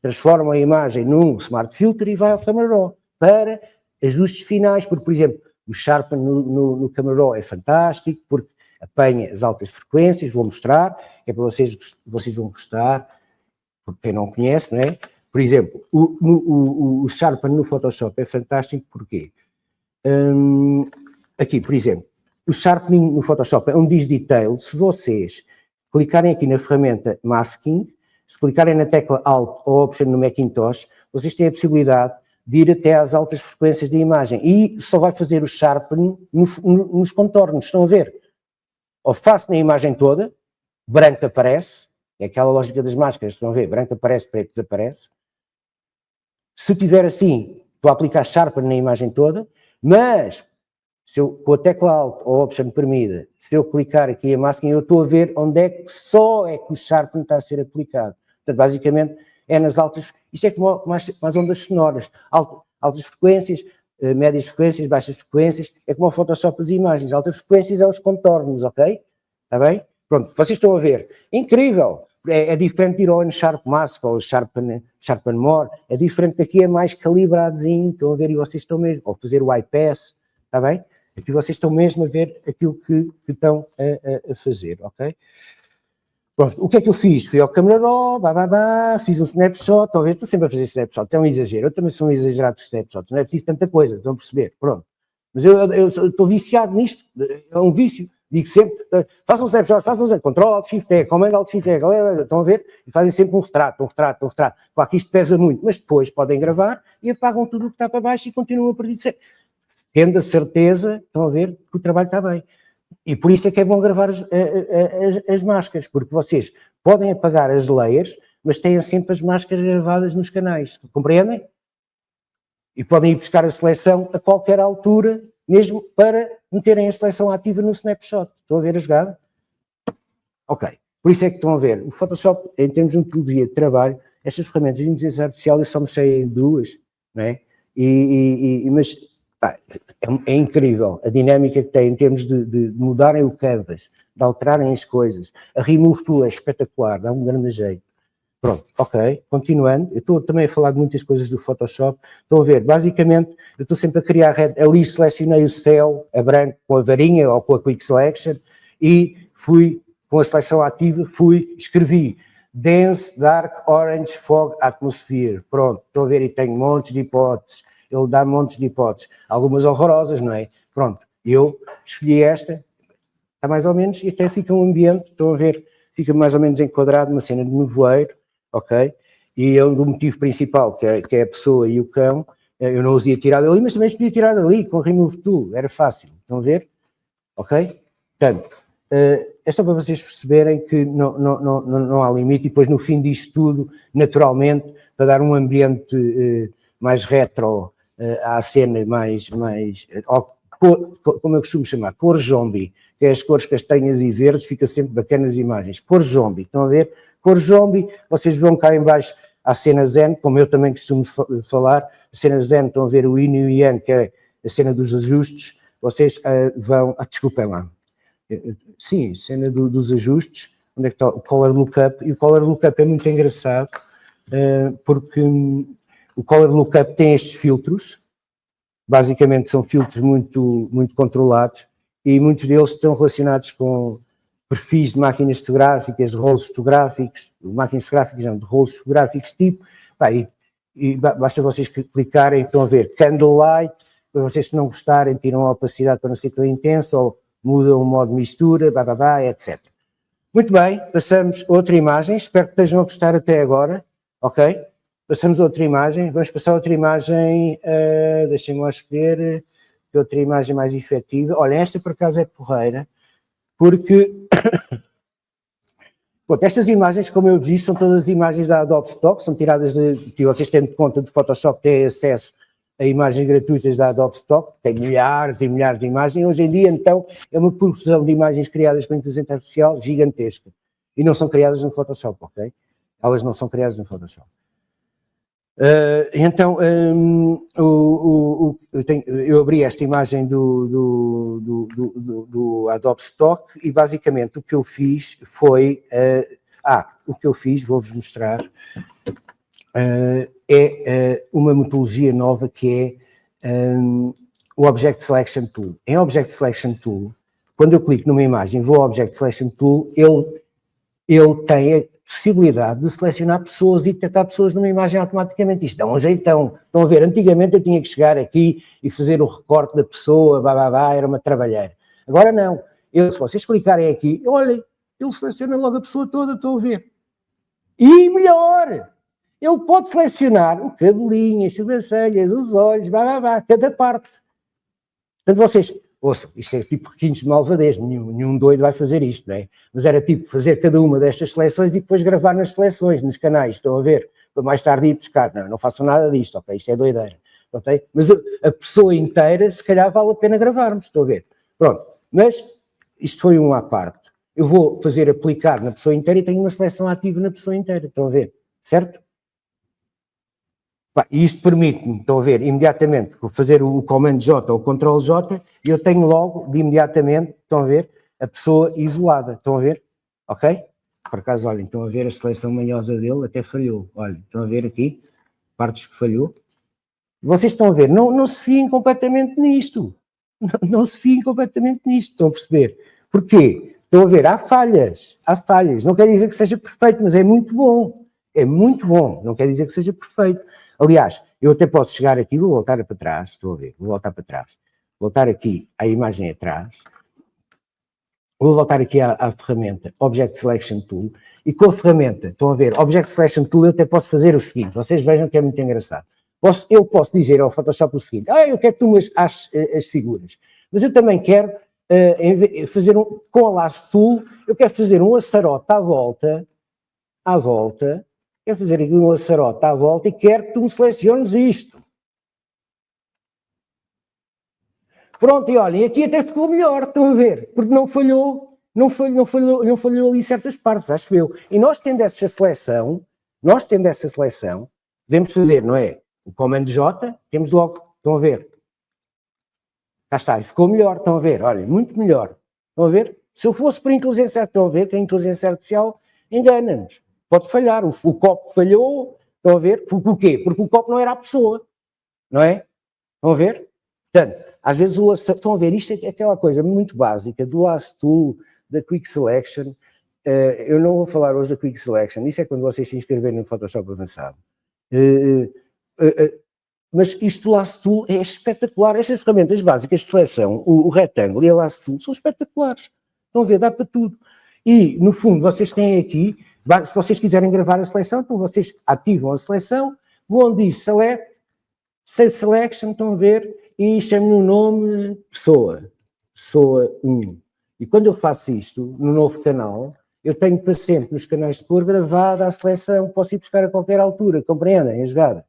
Transformam a imagem num Smart Filter e vai ao Camera Raw para ajustes finais, porque, por exemplo, o Sharpen no Camera Raw é fantástico, porque apanha as altas frequências, vou mostrar, é para vocês vão gostar, porque quem não conhece, não é? Por exemplo, o Sharpen no Photoshop é fantástico, porquê? Aqui, por exemplo, o Sharpening no Photoshop é um Detail. Se vocês clicarem aqui na ferramenta Masking, se clicarem na tecla Alt ou Option no Macintosh, vocês têm a possibilidade de ir até às altas frequências da imagem e só vai fazer o Sharpening nos contornos, estão a ver? Ou faço na imagem toda, branco aparece, é aquela lógica das máscaras, estão a ver? Branco aparece, preto desaparece. Se tiver assim, estou a aplicar Sharpen na imagem toda, mas se eu, com a tecla Alt ou Option premida, se eu clicar aqui em Masking, eu estou a ver onde é que só é que o Sharpen está a ser aplicado. Portanto, basicamente, é nas altas, isto é como as ondas sonoras, altas frequências, médias frequências, baixas frequências, é como o Photoshop das imagens, altas frequências é os contornos, ok? Está bem? Pronto, vocês estão a ver, incrível, é diferente de ir ao Sharp Mask ou Sharpen More, é diferente que aqui é mais calibradozinho, estão a ver, e vocês estão mesmo, ou fazer o IPS, está bem? Aqui vocês estão mesmo a ver aquilo que estão a fazer, ok? Pronto, o que é que eu fiz? Fui ao Camera Raw, fiz um snapshot, talvez estou sempre a fazer snapshots, é um exagero, eu também sou um exagerado de snapshots, não é preciso tanta coisa, estão a perceber, pronto. Mas eu estou viciado nisto, é um vício, digo sempre, façam um snapshot, Ctrl Alt Shift E, Command Alt Shift E, estão a ver? E fazem sempre um retrato. Claro que isto pesa muito, mas depois podem gravar e apagam tudo o que está para baixo e continuam a perder, tendo a certeza, estão a ver, que o trabalho está bem. E por isso é que é bom gravar as máscaras, porque vocês podem apagar as layers, mas têm sempre as máscaras gravadas nos canais, compreendem? E podem ir buscar a seleção a qualquer altura, mesmo para meterem a seleção ativa no snapshot. Estão a ver a jogada? Ok. Por isso é que estão a ver, o Photoshop, em termos de metodologia de trabalho, estas ferramentas de inteligência artificial eu só mexei em duas, não é? Mas pá, é incrível a dinâmica que tem em termos de mudarem o canvas, de alterarem as coisas. A Remove Tool é espetacular, dá um grande jeito. Pronto, ok, continuando, eu estou também a falar de muitas coisas do Photoshop, estão a ver, basicamente, eu estou sempre a criar, ali selecionei o céu, a branco, com a varinha ou com a Quick Selection, e fui, com a seleção ativa, escrevi Dense, Dark, Orange, Fog, Atmosphere, pronto, estão a ver, e tenho montes de hipóteses, ele dá montes de hipóteses, algumas horrorosas, não é? Pronto, eu escolhi esta, está mais ou menos, e até fica um ambiente, estão a ver, fica mais ou menos enquadrado, uma cena de nevoeiro, ok? E é do motivo principal, que é a pessoa e o cão, eu não os ia tirar dali, mas também os podia tirar dali, com o Remove Tool, era fácil, estão a ver? Ok? Portanto, é só para vocês perceberem que não há limite, e depois no fim disto tudo, naturalmente, para dar um ambiente mais retro à cena, como eu costumo chamar, cor zombie, que é as cores castanhas e verdes, fica sempre bacana as imagens. Cor zombie, estão a ver? Cor zombie, vocês vão cá em baixo à cena Zen, como eu também costumo falar, a cena Zen, estão a ver o Yin e o Yang, que é a cena dos ajustes, vocês vão, desculpem lá, sim, cena dos ajustes, onde é que está o Color Lookup, e o Color Lookup é muito engraçado, porque o Color Lookup tem estes filtros, basicamente são filtros muito, muito controlados, e muitos deles estão relacionados com perfis de máquinas fotográficas, de rolos fotográficos, máquinas fotográficas não, de rolos fotográficos tipo, e basta vocês clicarem, estão a ver Candlelight, para vocês que não gostarem, tiram a opacidade para não ser tão intensa, ou mudam o modo de mistura, etc. Muito bem, passamos a outra imagem, espero que estejam a gostar até agora, ok? Passamos a outra imagem, vamos passar a outra imagem, deixem-me lá escolher, outra imagem mais efetiva. Olha, esta por acaso é porreira, porque pronto, estas imagens, como eu disse, são todas imagens da Adobe Stock, são tiradas que vocês têm de conta de Photoshop, têm acesso a imagens gratuitas da Adobe Stock, tem milhares e milhares de imagens. Hoje em dia, então, é uma profusão de imagens criadas pela inteligência artificial gigantesca. E não são criadas no Photoshop, ok? Elas não são criadas no Photoshop. Então, eu abri esta imagem do Adobe Stock e basicamente o que eu fiz foi, vou-vos mostrar, é uma metodologia nova que é o Object Selection Tool. Em Object Selection Tool, quando eu clico numa imagem, vou ao Object Selection Tool, ele tem a possibilidade de selecionar pessoas e detectar pessoas numa imagem automaticamente. Isto dá um jeitão. Estão a ver, antigamente eu tinha que chegar aqui e fazer o recorte da pessoa, era uma trabalheira. Agora não. Se vocês clicarem aqui, olhem, ele seleciona logo a pessoa toda, estão a ver. E melhor, ele pode selecionar o cabelinho, as sobrancelhas, os olhos, cada parte. Portanto, vocês... Ouçam, isto é tipo requintes de malvadez, nenhum doido vai fazer isto, não é? Mas era tipo fazer cada uma destas seleções e depois gravar nas seleções, nos canais, estão a ver? Para mais tarde ir buscar. Não façam nada disto, ok? Isto é doideira, ok? Mas a pessoa inteira, se calhar vale a pena gravarmos, estão a ver? Pronto, mas isto foi um à parte. Eu vou fazer aplicar na pessoa inteira e tenho uma seleção ativa na pessoa inteira, estão a ver? Certo? E isto permite-me, estão a ver, imediatamente, fazer o Command J ou o Ctrl J, e eu tenho logo, de imediatamente, estão a ver, a pessoa isolada, estão a ver? Ok? Por acaso, olhem, estão a ver a seleção manhosa dele, até falhou, olhem, estão a ver aqui, partes que falhou. Vocês estão a ver, não se fiem completamente nisto, não se fiem completamente nisto, estão a perceber? Porquê? Estão a ver, há falhas, não quer dizer que seja perfeito, mas é muito bom, não quer dizer que seja perfeito. Aliás, eu até posso chegar aqui, vou voltar para trás, estão a ver, vou voltar para trás, voltar aqui à imagem atrás, vou voltar aqui à ferramenta Object Selection Tool, e com a ferramenta, estão a ver, Object Selection Tool, eu até posso fazer o seguinte, vocês vejam que é muito engraçado. Eu posso dizer ao Photoshop o seguinte, eu quero que tu as figuras, mas eu também quero fazer com a Lasso Tool, eu quero fazer um laçarote à volta, quero fazer aqui um laçarote à volta e quero que tu me seleciones isto. Pronto, e olhem, aqui até ficou melhor, estão a ver, porque não falhou não falhou ali certas partes, acho eu. E nós tendo essa seleção, podemos fazer, não é? O comando J, temos logo, estão a ver? Cá está, e ficou melhor, estão a ver? Olha, muito melhor. Estão a ver? Se eu fosse por inteligência, estão a ver que a inteligência artificial engana-nos. Pode falhar, o copo falhou, estão a ver? Porque o quê? Porque o copo não era a pessoa, não é? Estão a ver? Portanto, às vezes, estão a ver, isto é aquela coisa muito básica do Last Tool, da Quick Selection. Eu não vou falar hoje da Quick Selection, isso é quando vocês se inscreverem no Photoshop avançado. Mas isto do Last Tool é espetacular. Estas ferramentas básicas de seleção, o retângulo e a Last Tool, são espetaculares. Estão a ver, dá para tudo. E, no fundo, vocês têm aqui, se vocês quiserem gravar a seleção, então vocês ativam a seleção, vão onde diz Select, Save Selection, estão a ver, e chamem o nome Pessoa 1. E quando eu faço isto no novo canal, eu tenho para sempre nos canais de cor gravada a seleção, posso ir buscar a qualquer altura, compreendem a jogada?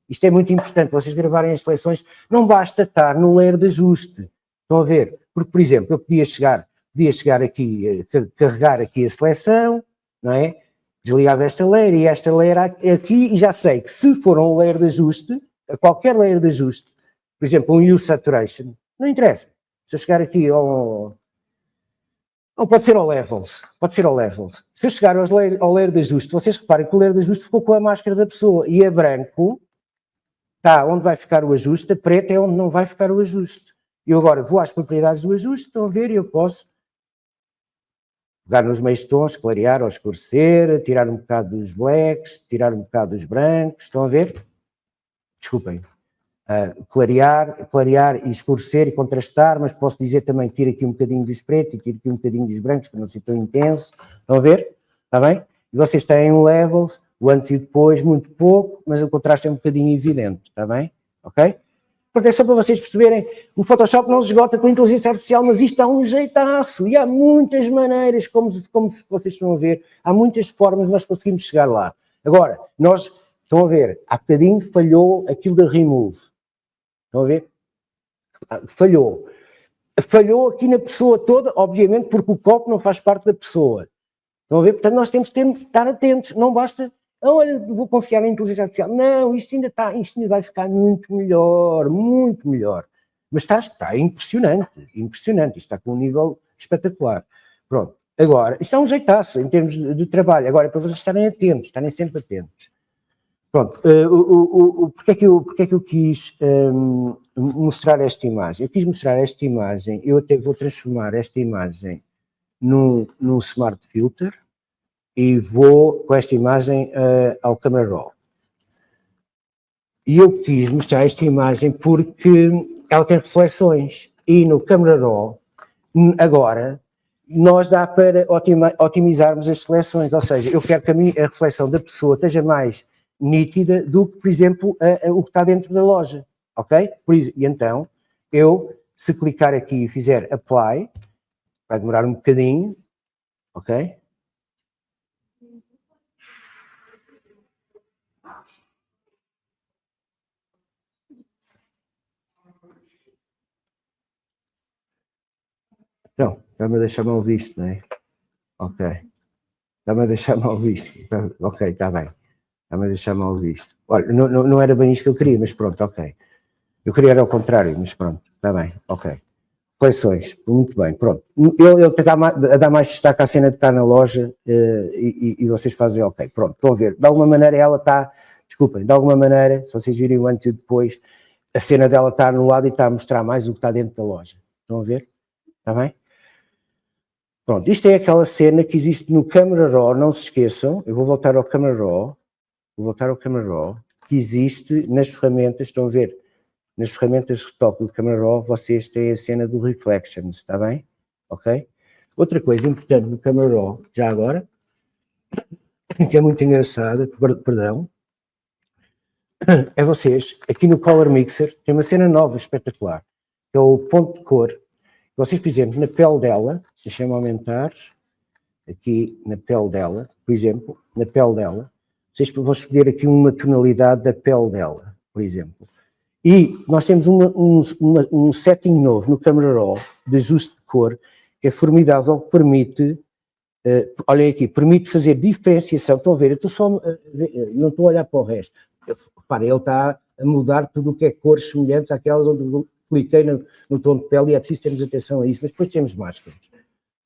Isto é muito importante, vocês gravarem as seleções, não basta estar no layer de ajuste, estão a ver? Porque, por exemplo, eu podia chegar aqui, carregar aqui a seleção, não é? Desligava esta layer e esta layer aqui, e já sei que se for um layer de ajuste, a qualquer layer de ajuste, por exemplo, um Hue Saturation, não interessa. Se eu chegar aqui ou pode ser ao Levels, Se eu chegar ao layer de ajuste, vocês reparem que o layer de ajuste ficou com a máscara da pessoa, e a branco está onde vai ficar o ajuste, a preta é onde não vai ficar o ajuste. Eu agora vou às propriedades do ajuste, estão a ver, e eu posso pegar nos meios tons, clarear ou escurecer, tirar um bocado dos blacks, tirar um bocado dos brancos, estão a ver? Desculpem. Clarear e escurecer e contrastar, mas posso dizer também que tiro aqui um bocadinho dos pretos e tiro aqui um bocadinho dos brancos para não ser tão intenso. Estão a ver? Está bem? E vocês têm um levels, o antes e depois, muito pouco, mas o contraste é um bocadinho evidente. Está bem? Ok? Portanto, é só para vocês perceberem, o Photoshop não se esgota com a inteligência artificial, mas isto dá um jeitaço, e há muitas maneiras, como vocês estão a ver, há muitas formas nós conseguimos chegar lá. Agora, estão a ver, há bocadinho falhou aquilo da Remove. Estão a ver? Falhou. Falhou aqui na pessoa toda, obviamente, porque o copo não faz parte da pessoa. Estão a ver? Portanto, nós temos que estar atentos, não basta... Olha, vou confiar na inteligência artificial. Não, isto ainda vai ficar muito melhor. Mas está impressionante, isto está com um nível espetacular. Pronto, agora, isto é um jeitaço em termos de trabalho. Agora, é para vocês estarem sempre atentos. Pronto, porque é que eu quis mostrar esta imagem? Eu quis mostrar esta imagem, eu até vou transformar esta imagem num Smart Filter, e vou com esta imagem ao Camera Raw. E eu quis mostrar esta imagem porque ela tem reflexões, e no Camera Raw, agora, nós dá para otimizarmos as seleções, ou seja, eu quero que a reflexão da pessoa esteja mais nítida do que, por exemplo, o que está dentro da loja, ok? E então, se clicar aqui e fizer Apply, vai demorar um bocadinho, ok? Então, está-me a deixar mal visto, não é? Ok. Está-me a deixar mal visto. Ok, está bem. Está-me a deixar mal visto. Olha, não era bem isto que eu queria, mas pronto, ok. Eu queria era ao contrário, mas pronto, está bem, ok. Coleções, muito bem, pronto. Ele está a dar mais destaque à cena de estar na loja e vocês fazem ok, pronto, estão a ver. De alguma maneira ela está, desculpem, de alguma maneira, se vocês virem o antes e depois, a cena dela está no lado e está a mostrar mais o que está dentro da loja. Estão a ver? Está bem? Pronto, isto é aquela cena que existe no Camera Raw, não se esqueçam, eu vou voltar ao Camera Raw, que existe nas ferramentas, estão a ver? Nas ferramentas de retoque do Camera Raw, vocês têm a cena do Reflections, está bem? Ok? Outra coisa importante no Camera Raw, já agora, que é muito engraçada, perdão, é vocês, aqui no Color Mixer, tem uma cena nova, espetacular, que é o ponto de cor. Vocês, por exemplo, na pele dela, deixem-me aumentar, aqui na pele dela, por exemplo, na pele dela, vocês vão escolher aqui uma tonalidade da pele dela, por exemplo. E nós temos um setting novo no Camera Raw, de ajuste de cor, que é formidável, que permite, olhem aqui, permite fazer diferenciação. Estão a ver, eu estou só, não estou a olhar para o resto. Reparem, ele está a mudar tudo o que é cores semelhantes àquelas onde eu cliquei no tom de pele, e é preciso termos atenção a isso, mas depois temos máscaras.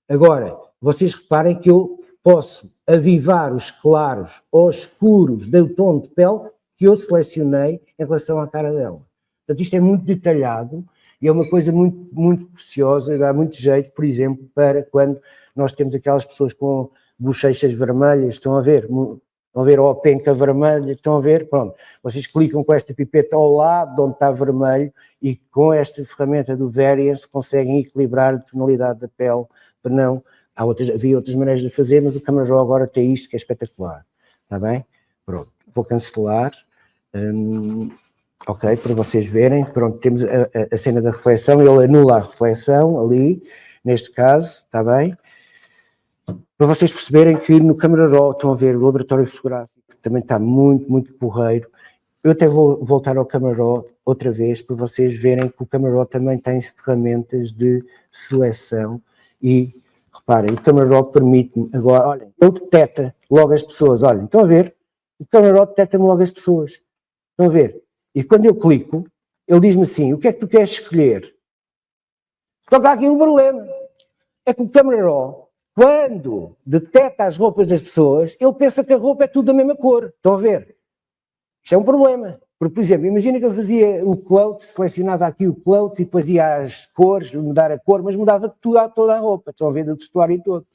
Agora, vocês reparem que eu posso avivar os claros ou escuros do tom de pele que eu selecionei em relação à cara dela. Portanto, isto é muito detalhado e é uma coisa muito, muito preciosa, dá muito jeito, por exemplo, para quando nós temos aquelas pessoas com bochechas vermelhas, estão a ver, ou a penca vermelha, estão a ver, pronto, vocês clicam com esta pipeta ao lado onde está vermelho e com esta ferramenta do Variance conseguem equilibrar a tonalidade da pele para não... Havia outras maneiras de fazer, mas o Camera Raw agora tem isto que é espetacular, está bem? Pronto, vou cancelar, ok, para vocês verem, pronto, temos a cena da reflexão, ele anula a reflexão ali, neste caso, está bem? Para vocês perceberem que no Camera Raw, estão a ver, o laboratório fotográfico também está muito, muito porreiro. Eu até vou voltar ao Camera Raw outra vez, para vocês verem que o Camera Raw também tem ferramentas de seleção e... Reparem, o Camera Raw permite-me agora, olhem, ele detecta logo as pessoas, olhem, estão a ver? O Camera Raw detecta-me logo as pessoas, estão a ver? E quando eu clico, ele diz-me assim, o que é que tu queres escolher? Só que há aqui um problema, é que o Camera Raw, quando detecta as roupas das pessoas, ele pensa que a roupa é tudo da mesma cor, estão a ver? Isto é um problema. Porque, por exemplo, imagina que eu fazia o clout, selecionava aqui o clout e depois ia às cores, mudar a cor, mas mudava toda a roupa, estão a ver, do vestuário todo.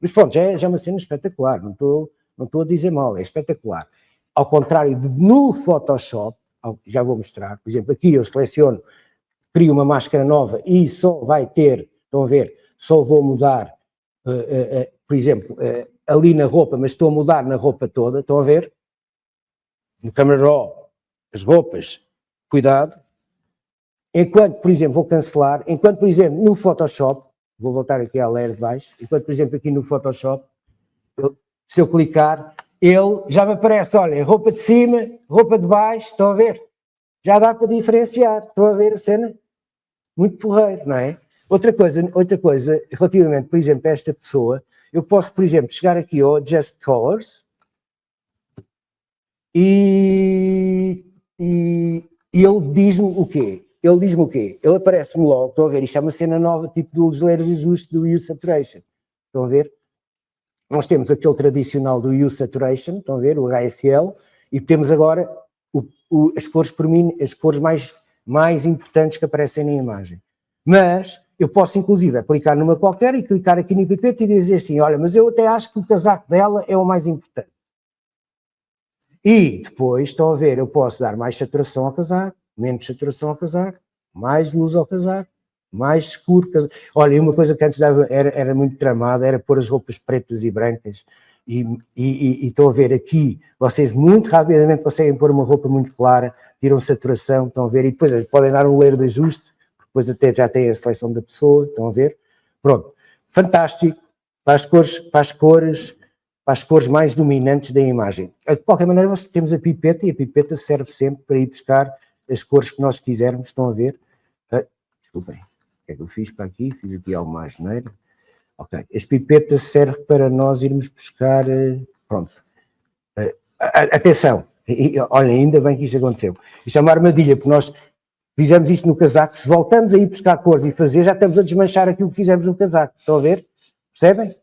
Mas pronto, já é uma cena espetacular, não estou a dizer mal, é espetacular. Ao contrário de no Photoshop, já vou mostrar, por exemplo, aqui eu seleciono, crio uma máscara nova e só vai ter, estão a ver, só vou mudar, por exemplo, ali na roupa, mas estou a mudar na roupa toda, estão a ver? No Camera Raw, as roupas, cuidado, enquanto, por exemplo, vou cancelar, enquanto, por exemplo, no Photoshop, vou voltar aqui à layer de baixo, enquanto, por exemplo, aqui no Photoshop, se eu clicar, ele já me aparece, olha, roupa de cima, roupa de baixo, estão a ver? Já dá para diferenciar, estão a ver a cena? Muito porreiro, não é? Outra coisa, relativamente, por exemplo, a esta pessoa, eu posso, por exemplo, chegar aqui ao Adjust Colors, e ele diz-me o quê? Ele aparece-me logo, estão a ver, isto é uma cena nova, tipo dos layers de ajuste do Hue Saturation, estão a ver? Nós temos aquele tradicional do Hue Saturation, estão a ver, o HSL, e temos agora as cores mais importantes que aparecem na imagem. Mas eu posso inclusive clicar numa qualquer e clicar aqui no pipete e dizer assim, olha, mas eu até acho que o casaco dela é o mais importante. E depois, estão a ver, eu posso dar mais saturação ao casaco, menos saturação ao casaco, mais luz ao casaco, mais escuro. Olha, e uma coisa que antes era muito tramada, era pôr as roupas pretas e brancas. E estão a ver aqui, vocês muito rapidamente conseguem pôr uma roupa muito clara, tiram saturação, estão a ver, e depois podem dar um layer de ajuste, depois até já tem a seleção da pessoa, estão a ver? Pronto, fantástico, para as cores mais dominantes da imagem. De qualquer maneira, nós temos a pipeta e a pipeta serve sempre para ir buscar as cores que nós quisermos, estão a ver? Desculpem, o que é que eu fiz para aqui? Fiz aqui algo mais geneiro. Ok, as pipetas servem para nós irmos buscar, pronto. Atenção, olha, ainda bem que isto aconteceu. Isto é uma armadilha, porque nós fizemos isto no casaco, se voltamos a ir buscar cores e fazer, já estamos a desmanchar aquilo que fizemos no casaco, estão a ver? Percebem?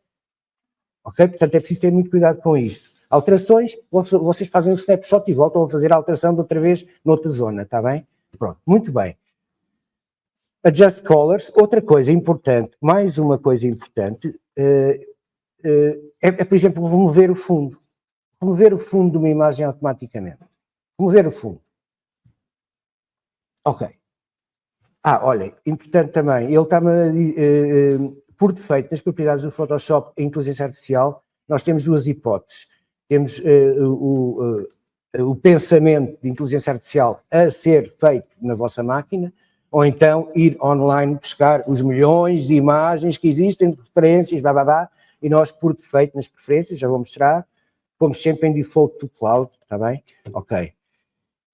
Ok? Portanto, é preciso ter muito cuidado com isto. Alterações, vocês fazem um snapshot e voltam a fazer a alteração de outra vez noutra zona, está bem? Pronto, muito bem. Adjust Colors, outra coisa importante, mais uma coisa importante, por exemplo, remover o fundo. Remover o fundo de uma imagem automaticamente. Remover o fundo. Ok. Olha, importante também, ele está-me por defeito, nas propriedades do Photoshop, a inteligência artificial, nós temos duas hipóteses. Temos o pensamento de inteligência artificial a ser feito na vossa máquina, ou então ir online buscar os milhões de imagens que existem, de referências, blá, blá, blá, e nós, por defeito, nas preferências, já vou mostrar, pomos sempre em default to cloud, está bem? Ok.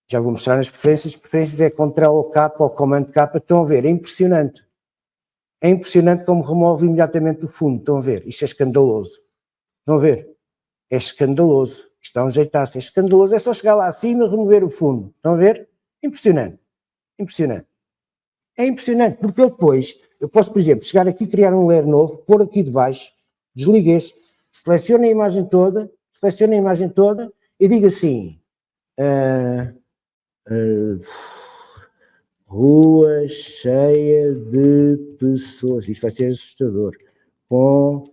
Já vou mostrar nas preferências é Ctrl K ou Command K, estão a ver, é impressionante. É impressionante como remove imediatamente o fundo. Estão a ver? Isto é escandaloso. Estão a ver? É escandaloso. Isto dá um jeitaço. É escandaloso. É só chegar lá acima e remover o fundo. Estão a ver? Impressionante. Impressionante. É impressionante, porque eu depois, eu posso, por exemplo, chegar aqui, criar um layer novo, pôr aqui de baixo, desligo este, seleciono a imagem toda e digo assim, rua cheia de pessoas, isto vai ser assustador, com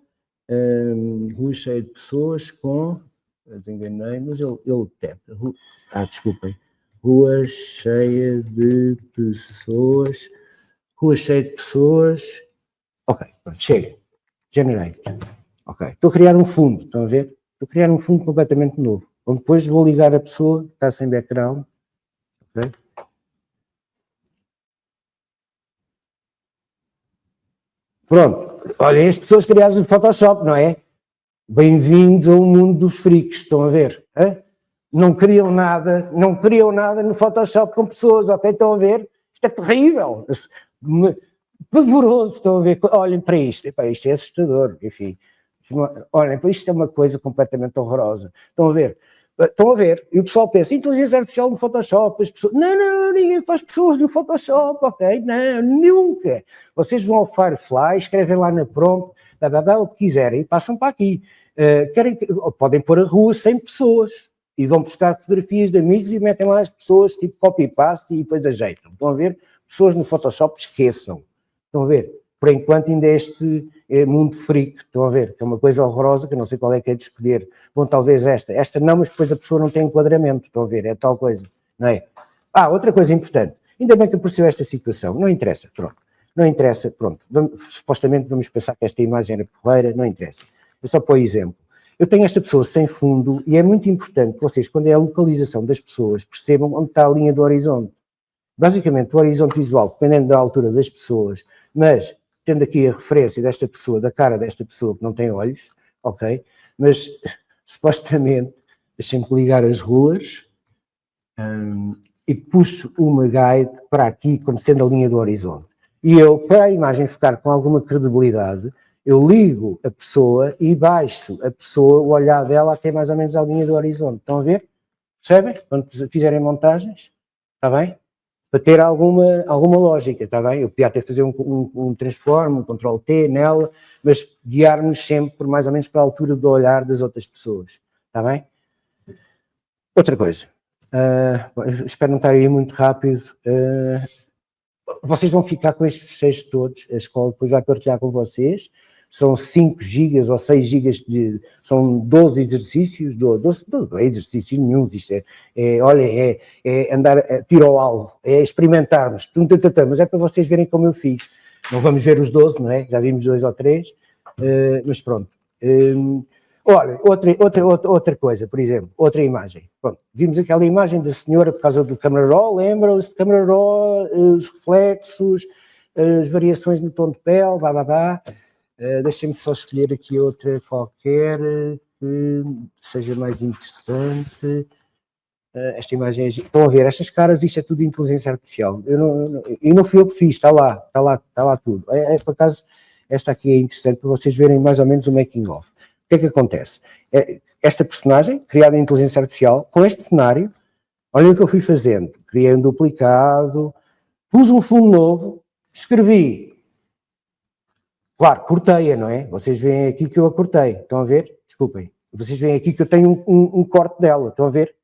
rua cheia de pessoas com, desenganei, mas ele detecta, desculpem, rua cheia de pessoas, ok, pronto, chega, generate, ok, estou a criar um fundo, estão a ver? Estou a criar um fundo completamente novo, onde depois vou ligar a pessoa, está sem background, ok? Pronto, olhem as pessoas criadas no Photoshop, não é? Bem-vindos ao mundo dos freaks, estão a ver? Hein? Não criam nada no Photoshop com pessoas, ok? Estão a ver? Isto é terrível, pavoroso, estão a ver? Olhem para isto, epá, isto é assustador, enfim. Olhem, para isto é uma coisa completamente horrorosa. Estão a ver? Estão a ver? E o pessoal pensa, inteligência artificial no Photoshop, as pessoas... Não, ninguém faz pessoas no Photoshop, ok? Não, nunca. Vocês vão ao Firefly, escrevem lá na prompt, o que quiserem, e passam para aqui. Podem pôr a rua sem pessoas e vão buscar fotografias de amigos e metem lá as pessoas, tipo copy-paste, e depois ajeitam. Estão a ver? Pessoas no Photoshop, esqueçam. Estão a ver? Por enquanto ainda este mundo freak, estão a ver? Que é uma coisa horrorosa, que eu não sei qual é que é de escolher. Bom, talvez esta não, mas depois a pessoa não tem enquadramento, estão a ver? É tal coisa, não é? Outra coisa importante, ainda bem que apareceu esta situação, não interessa, pronto. Não interessa, pronto, supostamente vamos pensar que esta imagem era porreira, não interessa. É só para o exemplo. Eu tenho esta pessoa sem fundo e é muito importante que vocês, quando é a localização das pessoas, percebam onde está a linha do horizonte. Basicamente, o horizonte visual, dependendo da altura das pessoas, mas tendo aqui a referência desta pessoa, da cara desta pessoa que não tem olhos, ok? Mas, supostamente, deixem-me ligar as ruas e puxo uma guide para aqui, como sendo a linha do horizonte. E eu, para a imagem ficar com alguma credibilidade, eu ligo a pessoa e baixo a pessoa, o olhar dela até mais ou menos à linha do horizonte. Estão a ver? Percebem? Quando fizerem montagens, está bem? Para ter alguma lógica, está bem? Eu podia até fazer um transform, um Ctrl-T nela, mas guiar-nos sempre por mais ou menos para a altura do olhar das outras pessoas, está bem? Outra coisa, espero não estar aí muito rápido, vocês vão ficar com estes fecheiros todos, a escola depois vai partilhar com vocês, são 5 gigas ou 6 gigas, são 12 exercícios, 12 exercícios nenhum, isto é andar, tiro ao alvo, é experimentarmos, mas é para vocês verem como eu fiz, não vamos ver os 12, não é? Já vimos 2 ou 3, mas pronto. Olha, outra coisa, por exemplo, outra imagem. Pronto, vimos aquela imagem da senhora por causa do camera raw, lembram-se de camera raw, os reflexos, as variações no tom de pele, deixem-me só escolher aqui outra qualquer que seja mais interessante. Esta imagem, estão a ver, estas caras, isto é tudo inteligência artificial. Eu não fui eu que fiz, está lá tudo. Por acaso, esta aqui é interessante para vocês verem mais ou menos o making of. O que é que acontece? Esta personagem, criada em inteligência artificial, com este cenário, olhem o que eu fui fazendo. Criei um duplicado, pus um fundo novo, escrevi. Claro, cortei-a, não é? Vocês veem aqui que eu a cortei, estão a ver? Desculpem. Vocês veem aqui que eu tenho um corte dela, estão a ver?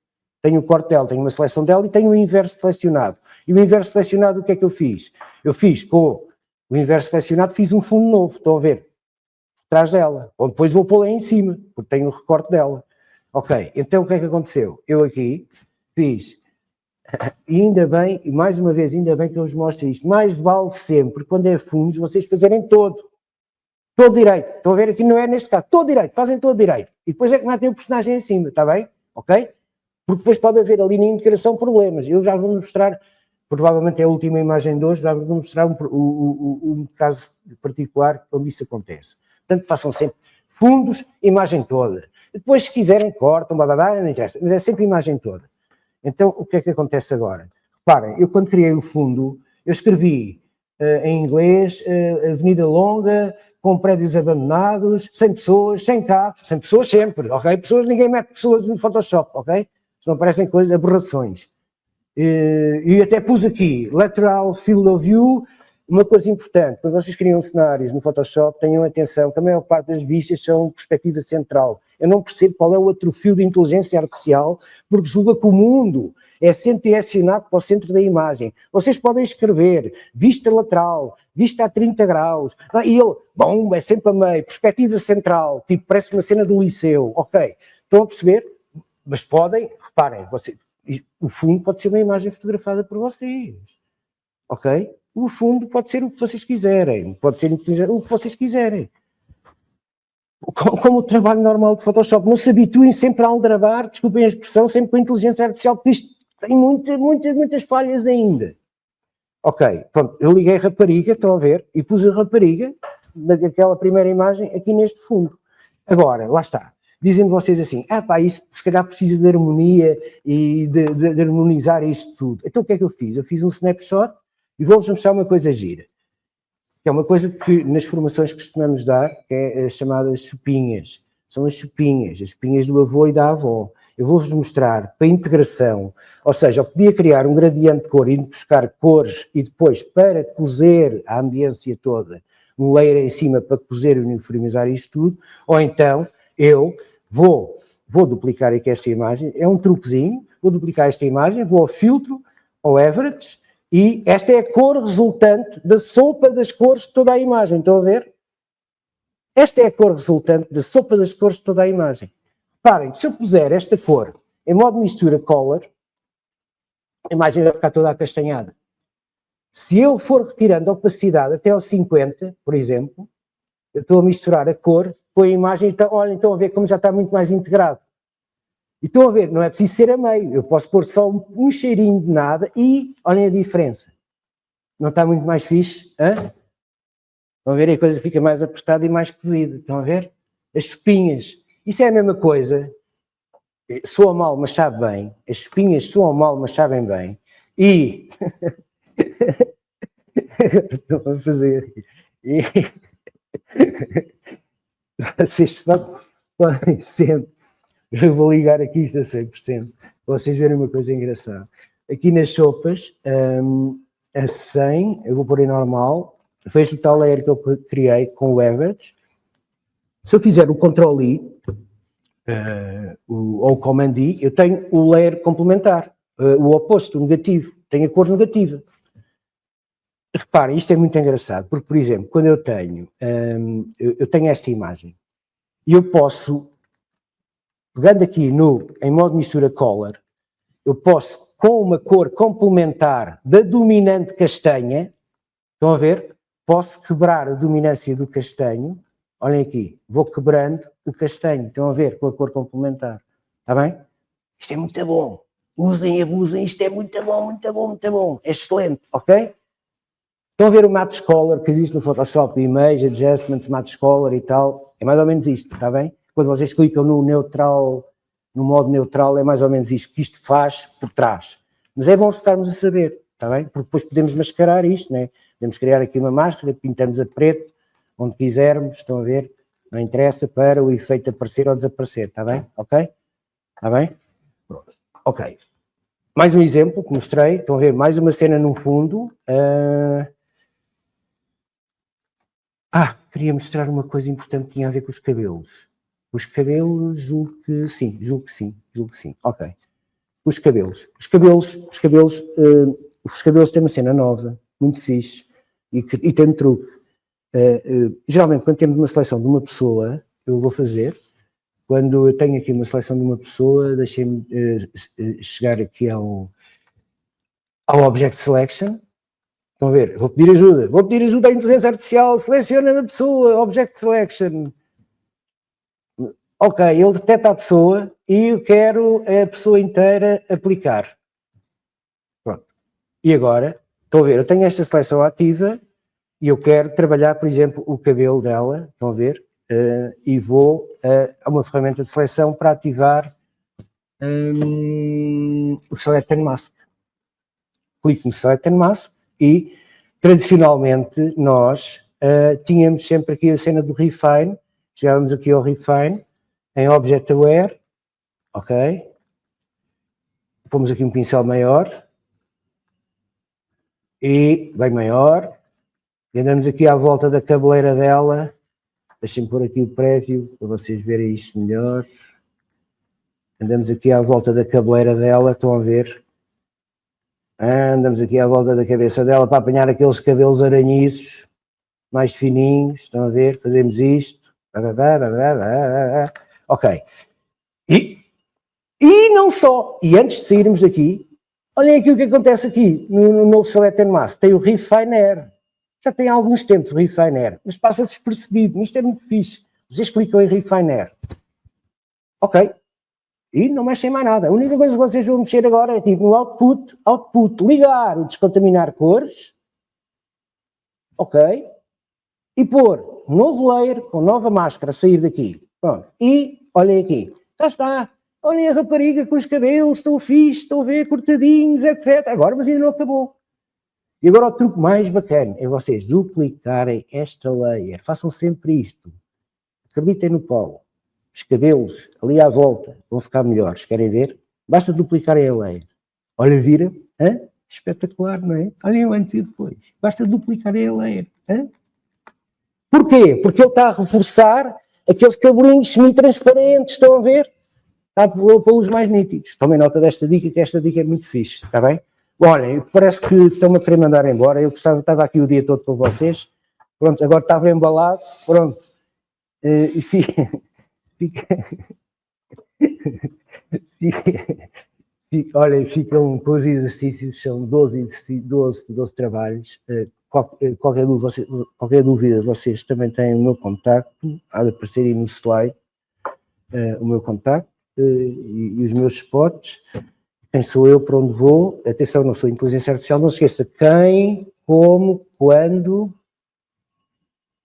Tenho um corte dela, tenho uma seleção dela e tenho o inverso selecionado. E o inverso selecionado, o que é que eu fiz? Eu fiz com o inverso selecionado, fiz um fundo novo, estão a ver? Atrás dela. Ou depois vou pô-la em cima, porque tenho o recorte dela. Ok, então o que é que aconteceu? Eu aqui fiz, e ainda bem, e mais uma vez, ainda bem que eu vos mostro isto, mais vale sempre, quando é fundos, vocês fazerem todo direito. Estão a ver? Aqui não é neste caso, todo direito, fazem todo direito. E depois é que metem o personagem em cima, está bem? Ok? Porque depois pode haver ali na integração problemas. Eu já vou mostrar, provavelmente é a última imagem de hoje, já vou mostrar um caso particular onde isso acontece. Portanto, façam sempre fundos, imagem toda. Depois, se quiserem, cortam, não interessa, mas é sempre imagem toda. Então, o que é que acontece agora? Reparem, eu quando criei o fundo, eu escrevi em inglês, avenida longa, com prédios abandonados, sem pessoas, sem carros, sem pessoas sempre, ok? Pessoas, ninguém mete pessoas no Photoshop, ok? Senão parecem coisas, aberrações. E até pus aqui, lateral field of view, uma coisa importante, quando vocês criam cenários no Photoshop, tenham atenção que a maior parte das vistas são perspectiva central. Eu não percebo qual é o atrofio de inteligência artificial, porque julga que o mundo é sempre direcionado para o centro da imagem. Vocês podem escrever vista lateral, vista a 30 graus, e ele, bom, é sempre a meio, perspectiva central, tipo, parece uma cena do liceu, ok. Estão a perceber? Mas podem, reparem, o fundo pode ser uma imagem fotografada por vocês, ok? O fundo pode ser o que vocês quiserem, pode ser o que vocês quiserem. Como o trabalho normal de Photoshop, não se habituem sempre a aldrabar, desculpem a expressão, sempre com a inteligência artificial, porque isto tem muitas falhas ainda. Ok, pronto, eu liguei a rapariga, estão a ver, e pus a rapariga, daquela primeira imagem, aqui neste fundo. Agora, lá está, dizem vocês assim, isso se calhar precisa de harmonia e de harmonizar isto tudo. Então o que é que eu fiz? Eu fiz um snapshot e vou-vos mostrar uma coisa gira. Que é uma coisa que nas formações costumamos dar, que é as chamadas chupinhas. São as chupinhas do avô e da avó. Eu vou-vos mostrar para integração, ou seja, eu podia criar um gradiente de cor, indo buscar cores e depois para cozer a ambiência toda, um layer em cima para cozer e uniformizar isto tudo, ou então eu vou duplicar aqui esta imagem, é um truquezinho, vou duplicar esta imagem, vou ao filtro, ao average, e esta é a cor resultante da sopa das cores de toda a imagem, estão a ver? Esta é a cor resultante da sopa das cores de toda a imagem. Reparem, se eu puser esta cor em modo mistura color, a imagem vai ficar toda acastanhada. Se eu for retirando a opacidade até aos 50, por exemplo, eu estou a misturar a cor com a imagem, então, olha, estão a ver como já está muito mais integrado. E estão a ver, não é preciso ser a meio, eu posso pôr só um cheirinho de nada e olhem a diferença. Não está muito mais fixe? Hein? Estão a ver? A coisa fica mais apertada e mais cozida. Estão a ver? As espinhas. Isso é a mesma coisa. Soa mal, mas sabe bem. As espinhas soam mal, mas sabem bem. E... Estou a fazer... E... Vocês podem sempre... Eu vou ligar aqui isto a 100%, para vocês verem uma coisa engraçada. Aqui nas sopas, a 100, eu vou pôr em normal, vejo o tal layer que eu criei com o average. Se eu fizer o Ctrl-I, ou o Command-I, eu tenho o layer complementar, o oposto, o negativo, tenho a cor negativa. Reparem, isto é muito engraçado, porque, por exemplo, quando eu tenho esta imagem, e eu posso... Pegando aqui em modo mistura color, eu posso, com uma cor complementar da dominante castanha, estão a ver? Posso quebrar a dominância do castanho, olhem aqui, vou quebrando o castanho, estão a ver, com a cor complementar, está bem? Isto é muito bom, usem e abusem, isto é muito bom, é excelente, ok? Estão a ver o Matte Color que existe no Photoshop, Image, Adjustments, Matte Color e tal, é mais ou menos isto, está bem? Quando vocês clicam no neutral, no modo neutral, é mais ou menos isto que isto faz por trás. Mas é bom ficarmos a saber, está bem? Porque depois podemos mascarar isto, né? Podemos criar aqui uma máscara, pintamos a preto, onde quisermos, estão a ver? Não interessa para o efeito aparecer ou desaparecer, está bem? Ok? Está bem? Pronto. Ok. Mais um exemplo que mostrei, estão a ver? Mais uma cena no fundo. Queria mostrar uma coisa importante que tinha a ver com os cabelos. Os cabelos, julgo que sim. Ok. Os cabelos têm uma cena nova, muito fixe, e tem um truque. Geralmente, quando temos uma seleção de uma pessoa, eu vou fazer, quando eu tenho aqui uma seleção de uma pessoa, deixem-me chegar aqui ao Object Selection. Estão a ver? Vou pedir ajuda à inteligência artificial, seleciona a pessoa, Object Selection. Ok, ele detecta a pessoa e eu quero a pessoa inteira aplicar. Pronto. E agora, estão a ver, eu tenho esta seleção ativa e eu quero trabalhar, por exemplo, o cabelo dela, estão a ver? E vou a uma ferramenta de seleção para ativar o Select and Mask. Clico no Select and Mask e tradicionalmente, nós tínhamos sempre aqui a cena do Refine, chegávamos aqui ao Refine, em Object Aware, ok? Pomos aqui um pincel maior, e bem maior, e andamos aqui à volta da cabeleira dela. Deixem-me pôr aqui o prévio, para vocês verem isto melhor. Andamos aqui à volta da cabeleira dela, estão a ver? Andamos aqui à volta da cabeça dela para apanhar aqueles cabelos aranhiços, mais fininhos, estão a ver? Fazemos isto. Ok. E não só. E antes de sairmos daqui, olhem aqui o que acontece aqui, no novo Select and Mask. Tem o Refiner. Já tem há alguns tempos o Refiner, mas passa despercebido. Isto é muito fixe. Vocês clicam em Refiner. Ok. E não mexem mais nada. A única coisa que vocês vão mexer agora é tipo no output, ligar o descontaminar cores. Ok. E pôr um novo layer com nova máscara a sair daqui. Pronto. E olhem aqui. Já está. Olhem a rapariga com os cabelos, estão fixe, estão a ver, cortadinhos, etc. Agora, mas ainda não acabou. E agora o truque mais bacana é vocês duplicarem esta layer. Façam sempre isto. Acreditem no Paulo. Os cabelos ali à volta vão ficar melhores. Querem ver? Basta duplicarem a layer. Olha, viram? Hã? Espetacular, não é? Olhem o antes e depois. Basta duplicarem a layer. Hã? Porquê? Porque ele está a reforçar aqueles cabelinhos semi-transparentes. Estão a ver? Está a pô-los mais nítidos. Tomem nota desta dica, que esta dica é muito fixe. Está bem? Bom, olhem, parece que estão-me a querer mandar embora. Eu estava aqui o dia todo com vocês. Pronto, agora estava embalado. Pronto. E fica, olhem, ficam com os exercícios, são 12 trabalhos. Qualquer dúvida, vocês também têm o meu contacto, há de aparecer aí no slide o meu contacto e os meus spots. Quem sou eu, para onde vou? Atenção, não sou inteligência artificial, não se esqueça quem, como, quando,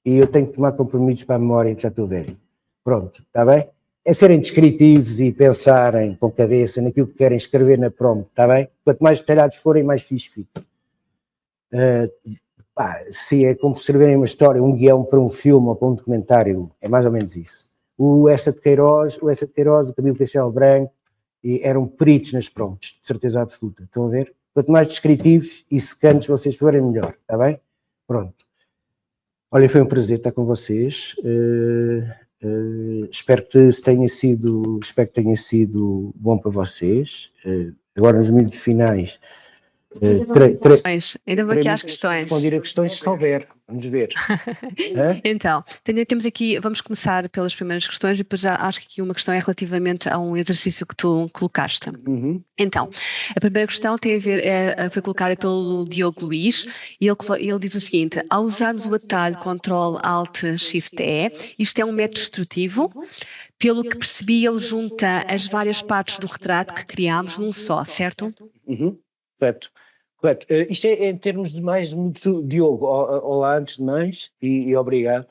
e eu tenho que tomar compromissos para a memória, que já estou velho. Pronto, está bem? É serem descritivos e pensarem com cabeça naquilo que querem escrever na prompt, está bem? Quanto mais detalhados forem, mais fixe fica. Se é como escreverem uma história, um guião para um filme ou para um documentário, é mais ou menos isso. O Essa de Queiroz, o Camilo Castelo Branco, eram peritos nas prompts, de certeza absoluta. Estão a ver? Quanto mais descritivos e secantes vocês forem, melhor. Está bem? Pronto. Olha, foi um prazer estar com vocês. Espero que tenha sido bom para vocês. Agora, nos minutos finais, ainda vou aqui às questões. Responder a questões se souber. Vamos ver. Então, temos aqui, vamos começar pelas primeiras questões e depois já acho que aqui uma questão é relativamente a um exercício que tu colocaste. Então, a primeira questão tem a ver, foi colocada pelo Diogo Luís e ele diz o seguinte: ao usarmos o atalho Ctrl-Alt-Shift-E, isto é um método destrutivo. Pelo que percebi, ele junta as várias partes do retrato que criámos num só, certo? Correto. Isto é em termos de mais Diogo, olá antes de mais e obrigado.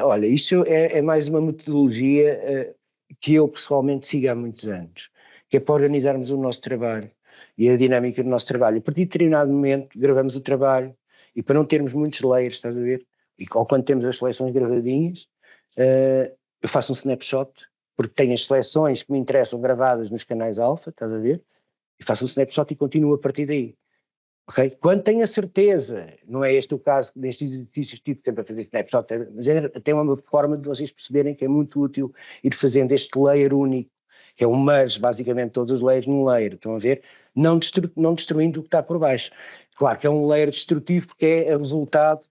Olha, isto é mais uma metodologia que eu pessoalmente sigo há muitos anos, que é para organizarmos o nosso trabalho e a dinâmica do nosso trabalho. A partir de determinado momento gravamos o trabalho e para não termos muitos layers, estás a ver? E quando temos as seleções gravadinhas, eu faço um snapshot, porque tenho as seleções que me interessam gravadas nos canais alfa, estás a ver? E faço um snapshot e continuo a partir daí. Okay? Quando tenho a certeza, não é este o caso destes exercícios, tipo sempre a fazer snapshot, mas é até uma forma de vocês perceberem que é muito útil ir fazendo este layer único, que é um merge, basicamente todos os layers num layer, estão a ver? Não destruindo o que está por baixo. Claro que é um layer destrutivo porque é o resultado,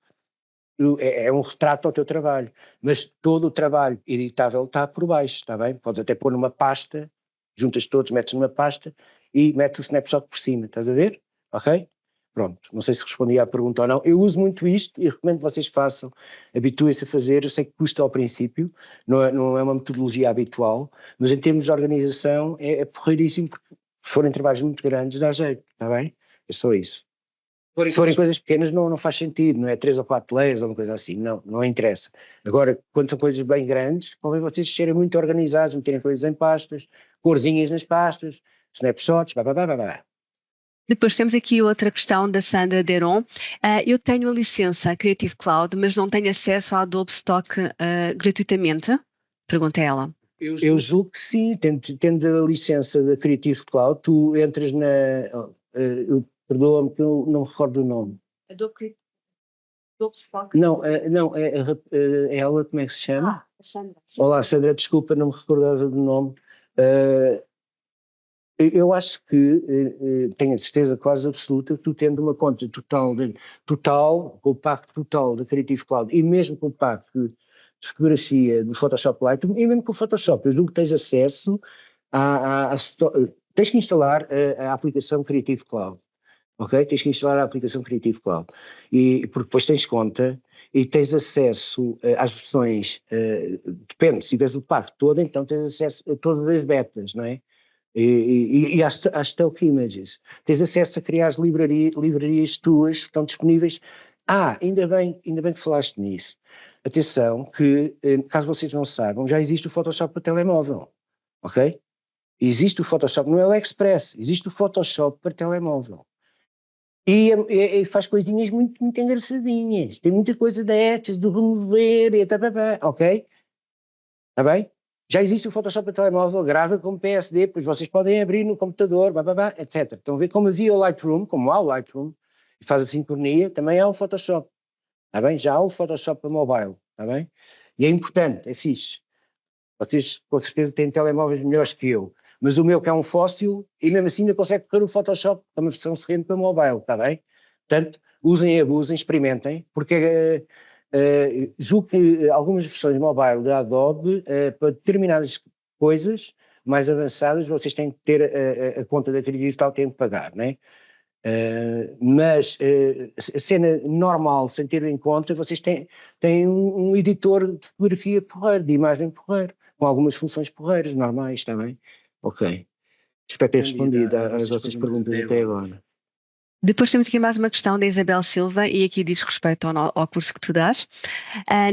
é um retrato ao teu trabalho, mas todo o trabalho editável está por baixo, está bem? Podes até pôr numa pasta, juntas todos, metes numa pasta e metes o snapshot por cima, estás a ver? Ok? Pronto, não sei se respondi à pergunta ou não. Eu uso muito isto e recomendo que vocês façam, habituem-se a fazer. Eu sei que custa ao princípio, não é uma metodologia habitual, mas em termos de organização é porreiríssimo, porque se forem trabalhos muito grandes dá jeito, está bem? É só isso. Se forem coisas pequenas não faz sentido, não é 3 ou 4 layers ou uma coisa assim, não interessa. Agora, quando são coisas bem grandes, convém vocês serem muito organizados, meterem coisas em pastas, corzinhas nas pastas, snapshots, blá. Depois temos aqui outra questão da Sandra Deron. Eu tenho a licença Creative Cloud, mas não tenho acesso ao Adobe Stock gratuitamente? Pergunta ela. Eu julgo que sim, tendo a licença da Creative Cloud, tu entras perdoa-me que eu não me recordo o nome. Adobe Stock? Não, é ela, como é que se chama? Sandra. Olá, Sandra, desculpa, não me recordava do nome. Eu acho que, tenho a certeza quase absoluta, que tu tendo uma conta total, com o pacto total da Creative Cloud e mesmo com o pacto de fotografia do Photoshop Lightroom, e mesmo com o Photoshop, eu julgo que tens acesso tens que instalar a aplicação Creative Cloud, ok? Tens que instalar a aplicação Creative Cloud, porque depois tens conta e tens acesso às versões, depende, se tiveres o pacto todo, então tens acesso a todas as betas, não é? E às stock images. Tens acesso a criar as livrarias tuas que estão disponíveis. Ainda bem que falaste nisso. Atenção que, caso vocês não saibam, já existe o Photoshop para telemóvel, ok? Existe o Photoshop, não é o Express, existe o Photoshop para telemóvel. E faz coisinhas muito, muito engraçadinhas. Tem muita coisa destas, de remover, e ok? Está bem? Já existe o Photoshop para telemóvel, grava como PSD, pois vocês podem abrir no computador, etc. Estão a ver como havia o Lightroom, como há o Lightroom, e faz a sincronia, também há o Photoshop. Está bem? Já há o Photoshop para mobile, está bem? E é importante, é fixe. Vocês com certeza têm telemóveis melhores que eu, mas o meu que é um fóssil, e mesmo assim ainda consegue correr o Photoshop, é uma versão serrente para mobile, está bem? Portanto, usem, abusem, experimentem, porque julgo que algumas versões mobile da Adobe, para determinadas coisas mais avançadas, vocês têm que ter a conta da Creative Digital, têm que pagar, não é? Mas a cena normal, sem ter em conta, vocês têm um editor de fotografia porreiro, de imagem porreiro, com algumas funções porreiras normais, está bem? Ok. Espero ter respondido às vossas perguntas até agora. Depois temos aqui mais uma questão da Isabel Silva, e aqui diz respeito ao curso que tu dás.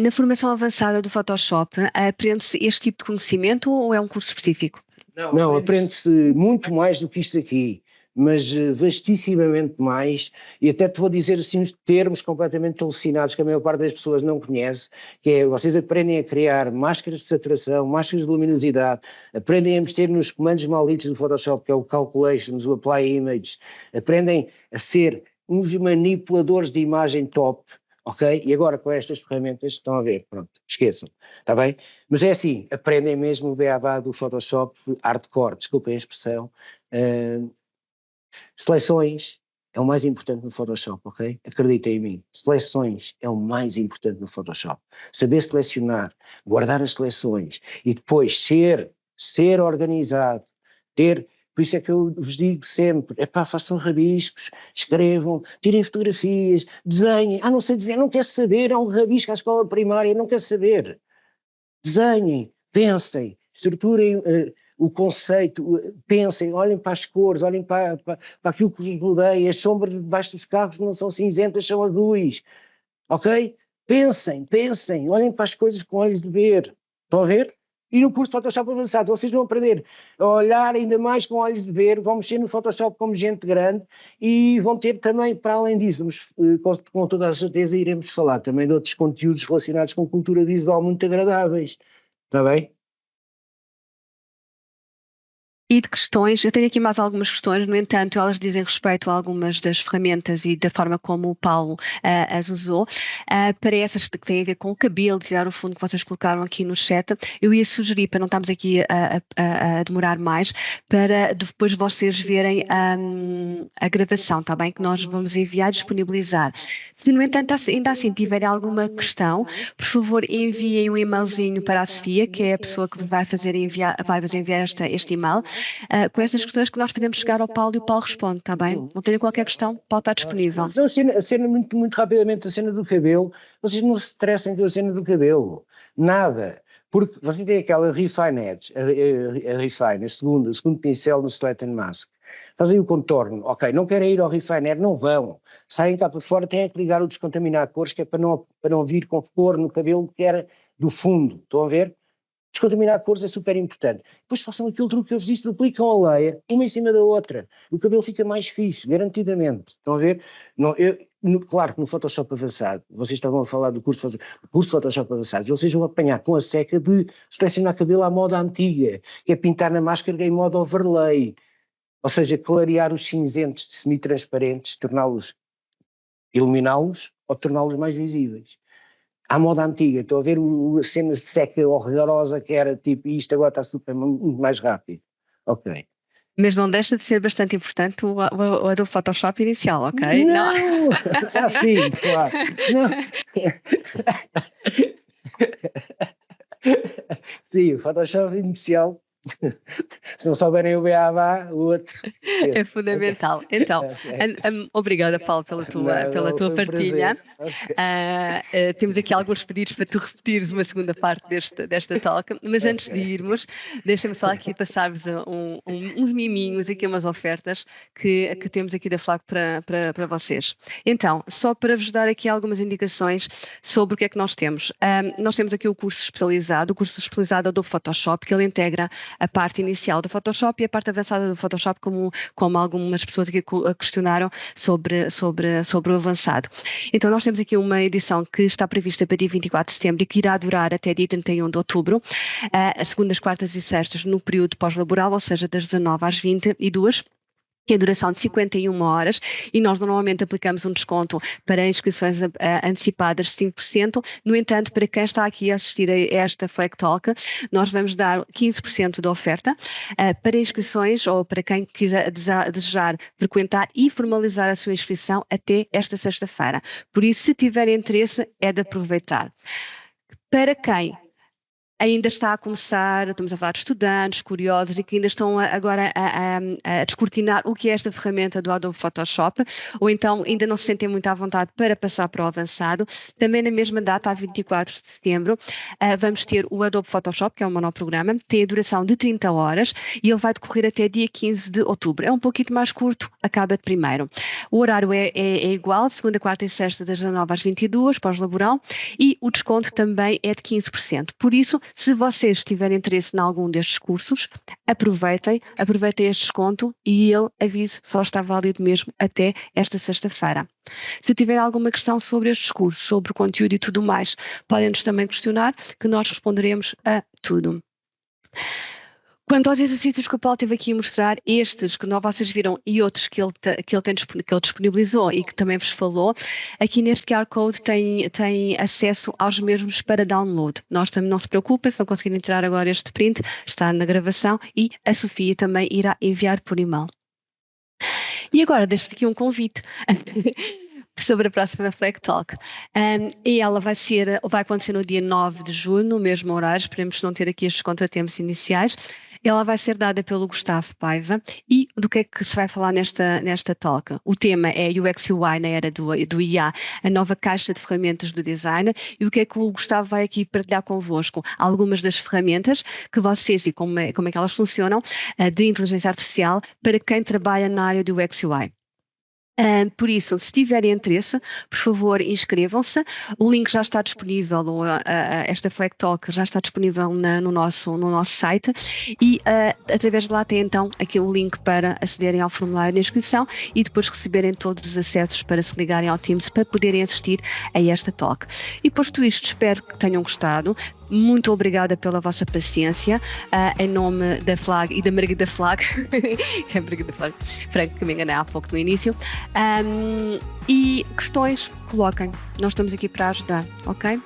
Na formação avançada do Photoshop, aprende-se este tipo de conhecimento ou é um curso específico? Não, aprende-se muito mais do que isto aqui, mas vastissimamente mais, e até te vou dizer assim uns termos completamente alucinados que a maior parte das pessoas não conhece, que é, vocês aprendem a criar máscaras de saturação, máscaras de luminosidade, aprendem a mexer nos comandos malditos do Photoshop, que é o Calculations, o Apply Image, aprendem a ser uns manipuladores de imagem top, ok? E agora com estas ferramentas estão a ver, pronto, esqueçam, está bem? Mas é assim, aprendem mesmo o beabá do Photoshop hardcore, desculpem a expressão. Seleções é o mais importante no Photoshop, ok? Acreditem em mim, seleções é o mais importante no Photoshop. Saber selecionar, guardar as seleções e depois ser organizado, por isso é que eu vos digo sempre, façam rabiscos, escrevam, tirem fotografias, desenhem, não sei desenhar, não quer saber, há um rabisco à escola primária, não quer saber. Desenhem, pensem, estruturem o conceito, pensem, olhem para as cores, olhem para aquilo que vos rodeia, as sombras debaixo dos carros não são cinzentas, são azuis, ok? Pensem, olhem para as coisas com olhos de ver, estão a ver? E no curso de Photoshop avançado vocês vão aprender a olhar ainda mais com olhos de ver, vão mexer no Photoshop como gente grande e vão ter também, para além disso, com toda a certeza iremos falar também de outros conteúdos relacionados com cultura visual muito agradáveis, está bem? E de questões, eu tenho aqui mais algumas questões, no entanto, elas dizem respeito a algumas das ferramentas e da forma como o Paulo as usou. Para essas que têm a ver com o cabelo, tirar o fundo que vocês colocaram aqui no chat, eu ia sugerir, para não estarmos aqui a demorar mais, para depois vocês verem a gravação, está bem? Que nós vamos enviar e disponibilizar. Se, no entanto, ainda assim tiverem alguma questão, por favor, enviem um e-mailzinho para a Sofia, que é a pessoa que vai-vos enviar este e-mail, com estas questões que nós fazemos chegar ao Paulo e o Paulo responde, está bem? Não terem qualquer questão, o Paulo está disponível. Não, a cena muito, muito rapidamente, a cena do cabelo, vocês não se estressem com a cena do cabelo, nada, porque vocês têm aquela Refine Edge, a Refine, o segundo pincel no Select and Mask, fazem o contorno, ok, não querem ir ao Refine Edge, não vão, saem cá para fora, têm que ligar o descontaminar cores, que é para não vir com cor no cabelo que era do fundo, estão a ver? Descontaminar cores é super importante. Depois façam aquele truque que eu vos disse, duplicam a layer, uma em cima da outra. O cabelo fica mais fixe, garantidamente. Estão a ver? Não, claro que no Photoshop avançado, vocês estavam a falar do curso de Photoshop avançado, vocês vão apanhar com a seca de selecionar cabelo à moda antiga, que é pintar na máscara em modo overlay. Ou seja, clarear os cinzentos semi-transparentes, torná-los, iluminá-los ou torná-los mais visíveis. À moda antiga, estou a ver a cena seca horrorosa que era tipo isto, agora está super muito mais rápido. Ok. Mas não deixa de ser bastante importante o Adobe Photoshop inicial, ok? Não! Sim, claro. Não. Sim, o Photoshop inicial. Se não souberem o beabá, o outro. É fundamental. Então, obrigada, Paulo, pela tua partilha. Temos aqui alguns pedidos para tu repetires uma segunda parte desta talk, mas antes de irmos, deixa-me só aqui passar-vos uns miminhos, aqui umas ofertas que temos aqui da FLAG para vocês. Então, só para vos dar aqui algumas indicações sobre o que é que nós temos. Nós temos aqui o curso especializado Adobe Photoshop, que ele integra a parte inicial do Photoshop e a parte avançada do Photoshop, como algumas pessoas aqui questionaram sobre o avançado. Então nós temos aqui uma edição que está prevista para dia 24 de setembro e que irá durar até dia 31 de outubro, segundas, quartas e sextas no período pós-laboral, ou seja, das 19 às 22. Que é a duração de 51 horas, e nós normalmente aplicamos um desconto para inscrições antecipadas de 5%. No entanto, para quem está aqui a assistir a esta FLAG Talk, nós vamos dar 15% da oferta para inscrições ou para quem quiser desejar frequentar e formalizar a sua inscrição até esta sexta-feira. Por isso, se tiver interesse, é de aproveitar. Para quem ainda está a começar, estamos a falar de estudantes, curiosos e que ainda estão agora a descortinar o que é esta ferramenta do Adobe Photoshop, ou então ainda não se sentem muito à vontade para passar para o avançado, também na mesma data, a 24 de setembro, vamos ter o Adobe Photoshop, que é um monoprograma, tem a duração de 30 horas e ele vai decorrer até dia 15 de outubro. É um pouquinho mais curto, acaba de primeiro. O horário é igual, segunda, quarta e sexta, das 19 às 22, pós-laboral, e o desconto também é de 15%. Por isso, se vocês tiverem interesse em algum destes cursos, aproveitem este desconto e ele, aviso, só está válido mesmo até esta sexta-feira. Se tiver alguma questão sobre estes cursos, sobre o conteúdo e tudo mais, podem-nos também questionar, que nós responderemos a tudo. Quanto aos exercícios que o Paulo teve aqui a mostrar, estes que vocês viram e outros que ele disponibilizou e que também vos falou, aqui neste QR Code tem acesso aos mesmos para download. Nós também não se preocupem, se não conseguirem entrar agora este print, está na gravação e a Sofia também irá enviar por e-mail. E agora deixo-vos aqui um convite. Sobre a próxima FLAG Talk. E ela vai acontecer no dia 9 de junho, no mesmo horário, esperemos não ter aqui estes contratempos iniciais. Ela vai ser dada pelo Gustavo Paiva. E do que é que se vai falar nesta talk? O tema é UX UI na era do IA, a nova caixa de ferramentas do designer, e o que é que o Gustavo vai aqui partilhar convosco? Algumas das ferramentas que vocês, e como é que elas funcionam, de inteligência artificial, para quem trabalha na área do UX UI. Por isso, se tiverem interesse, por favor, inscrevam-se. O link já está disponível, esta FLAG Talk já está disponível no nosso site e através de lá tem então aqui o link para acederem ao formulário de inscrição e depois receberem todos os acessos para se ligarem ao Teams para poderem assistir a esta talk. E posto isto, espero que tenham gostado. Muito obrigada pela vossa paciência, em nome da FLAG e da Margarida FLAG, que é a Margarida FLAG, Franco, que me enganei há pouco no início, e questões, coloquem, nós estamos aqui para ajudar, ok?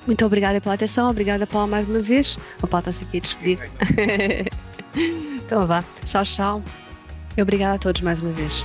Muito obrigada pela atenção, obrigada Paulo mais uma vez, o Paulo está-se aqui a despedir. Então vá, tchau, tchau, e obrigada a todos mais uma vez.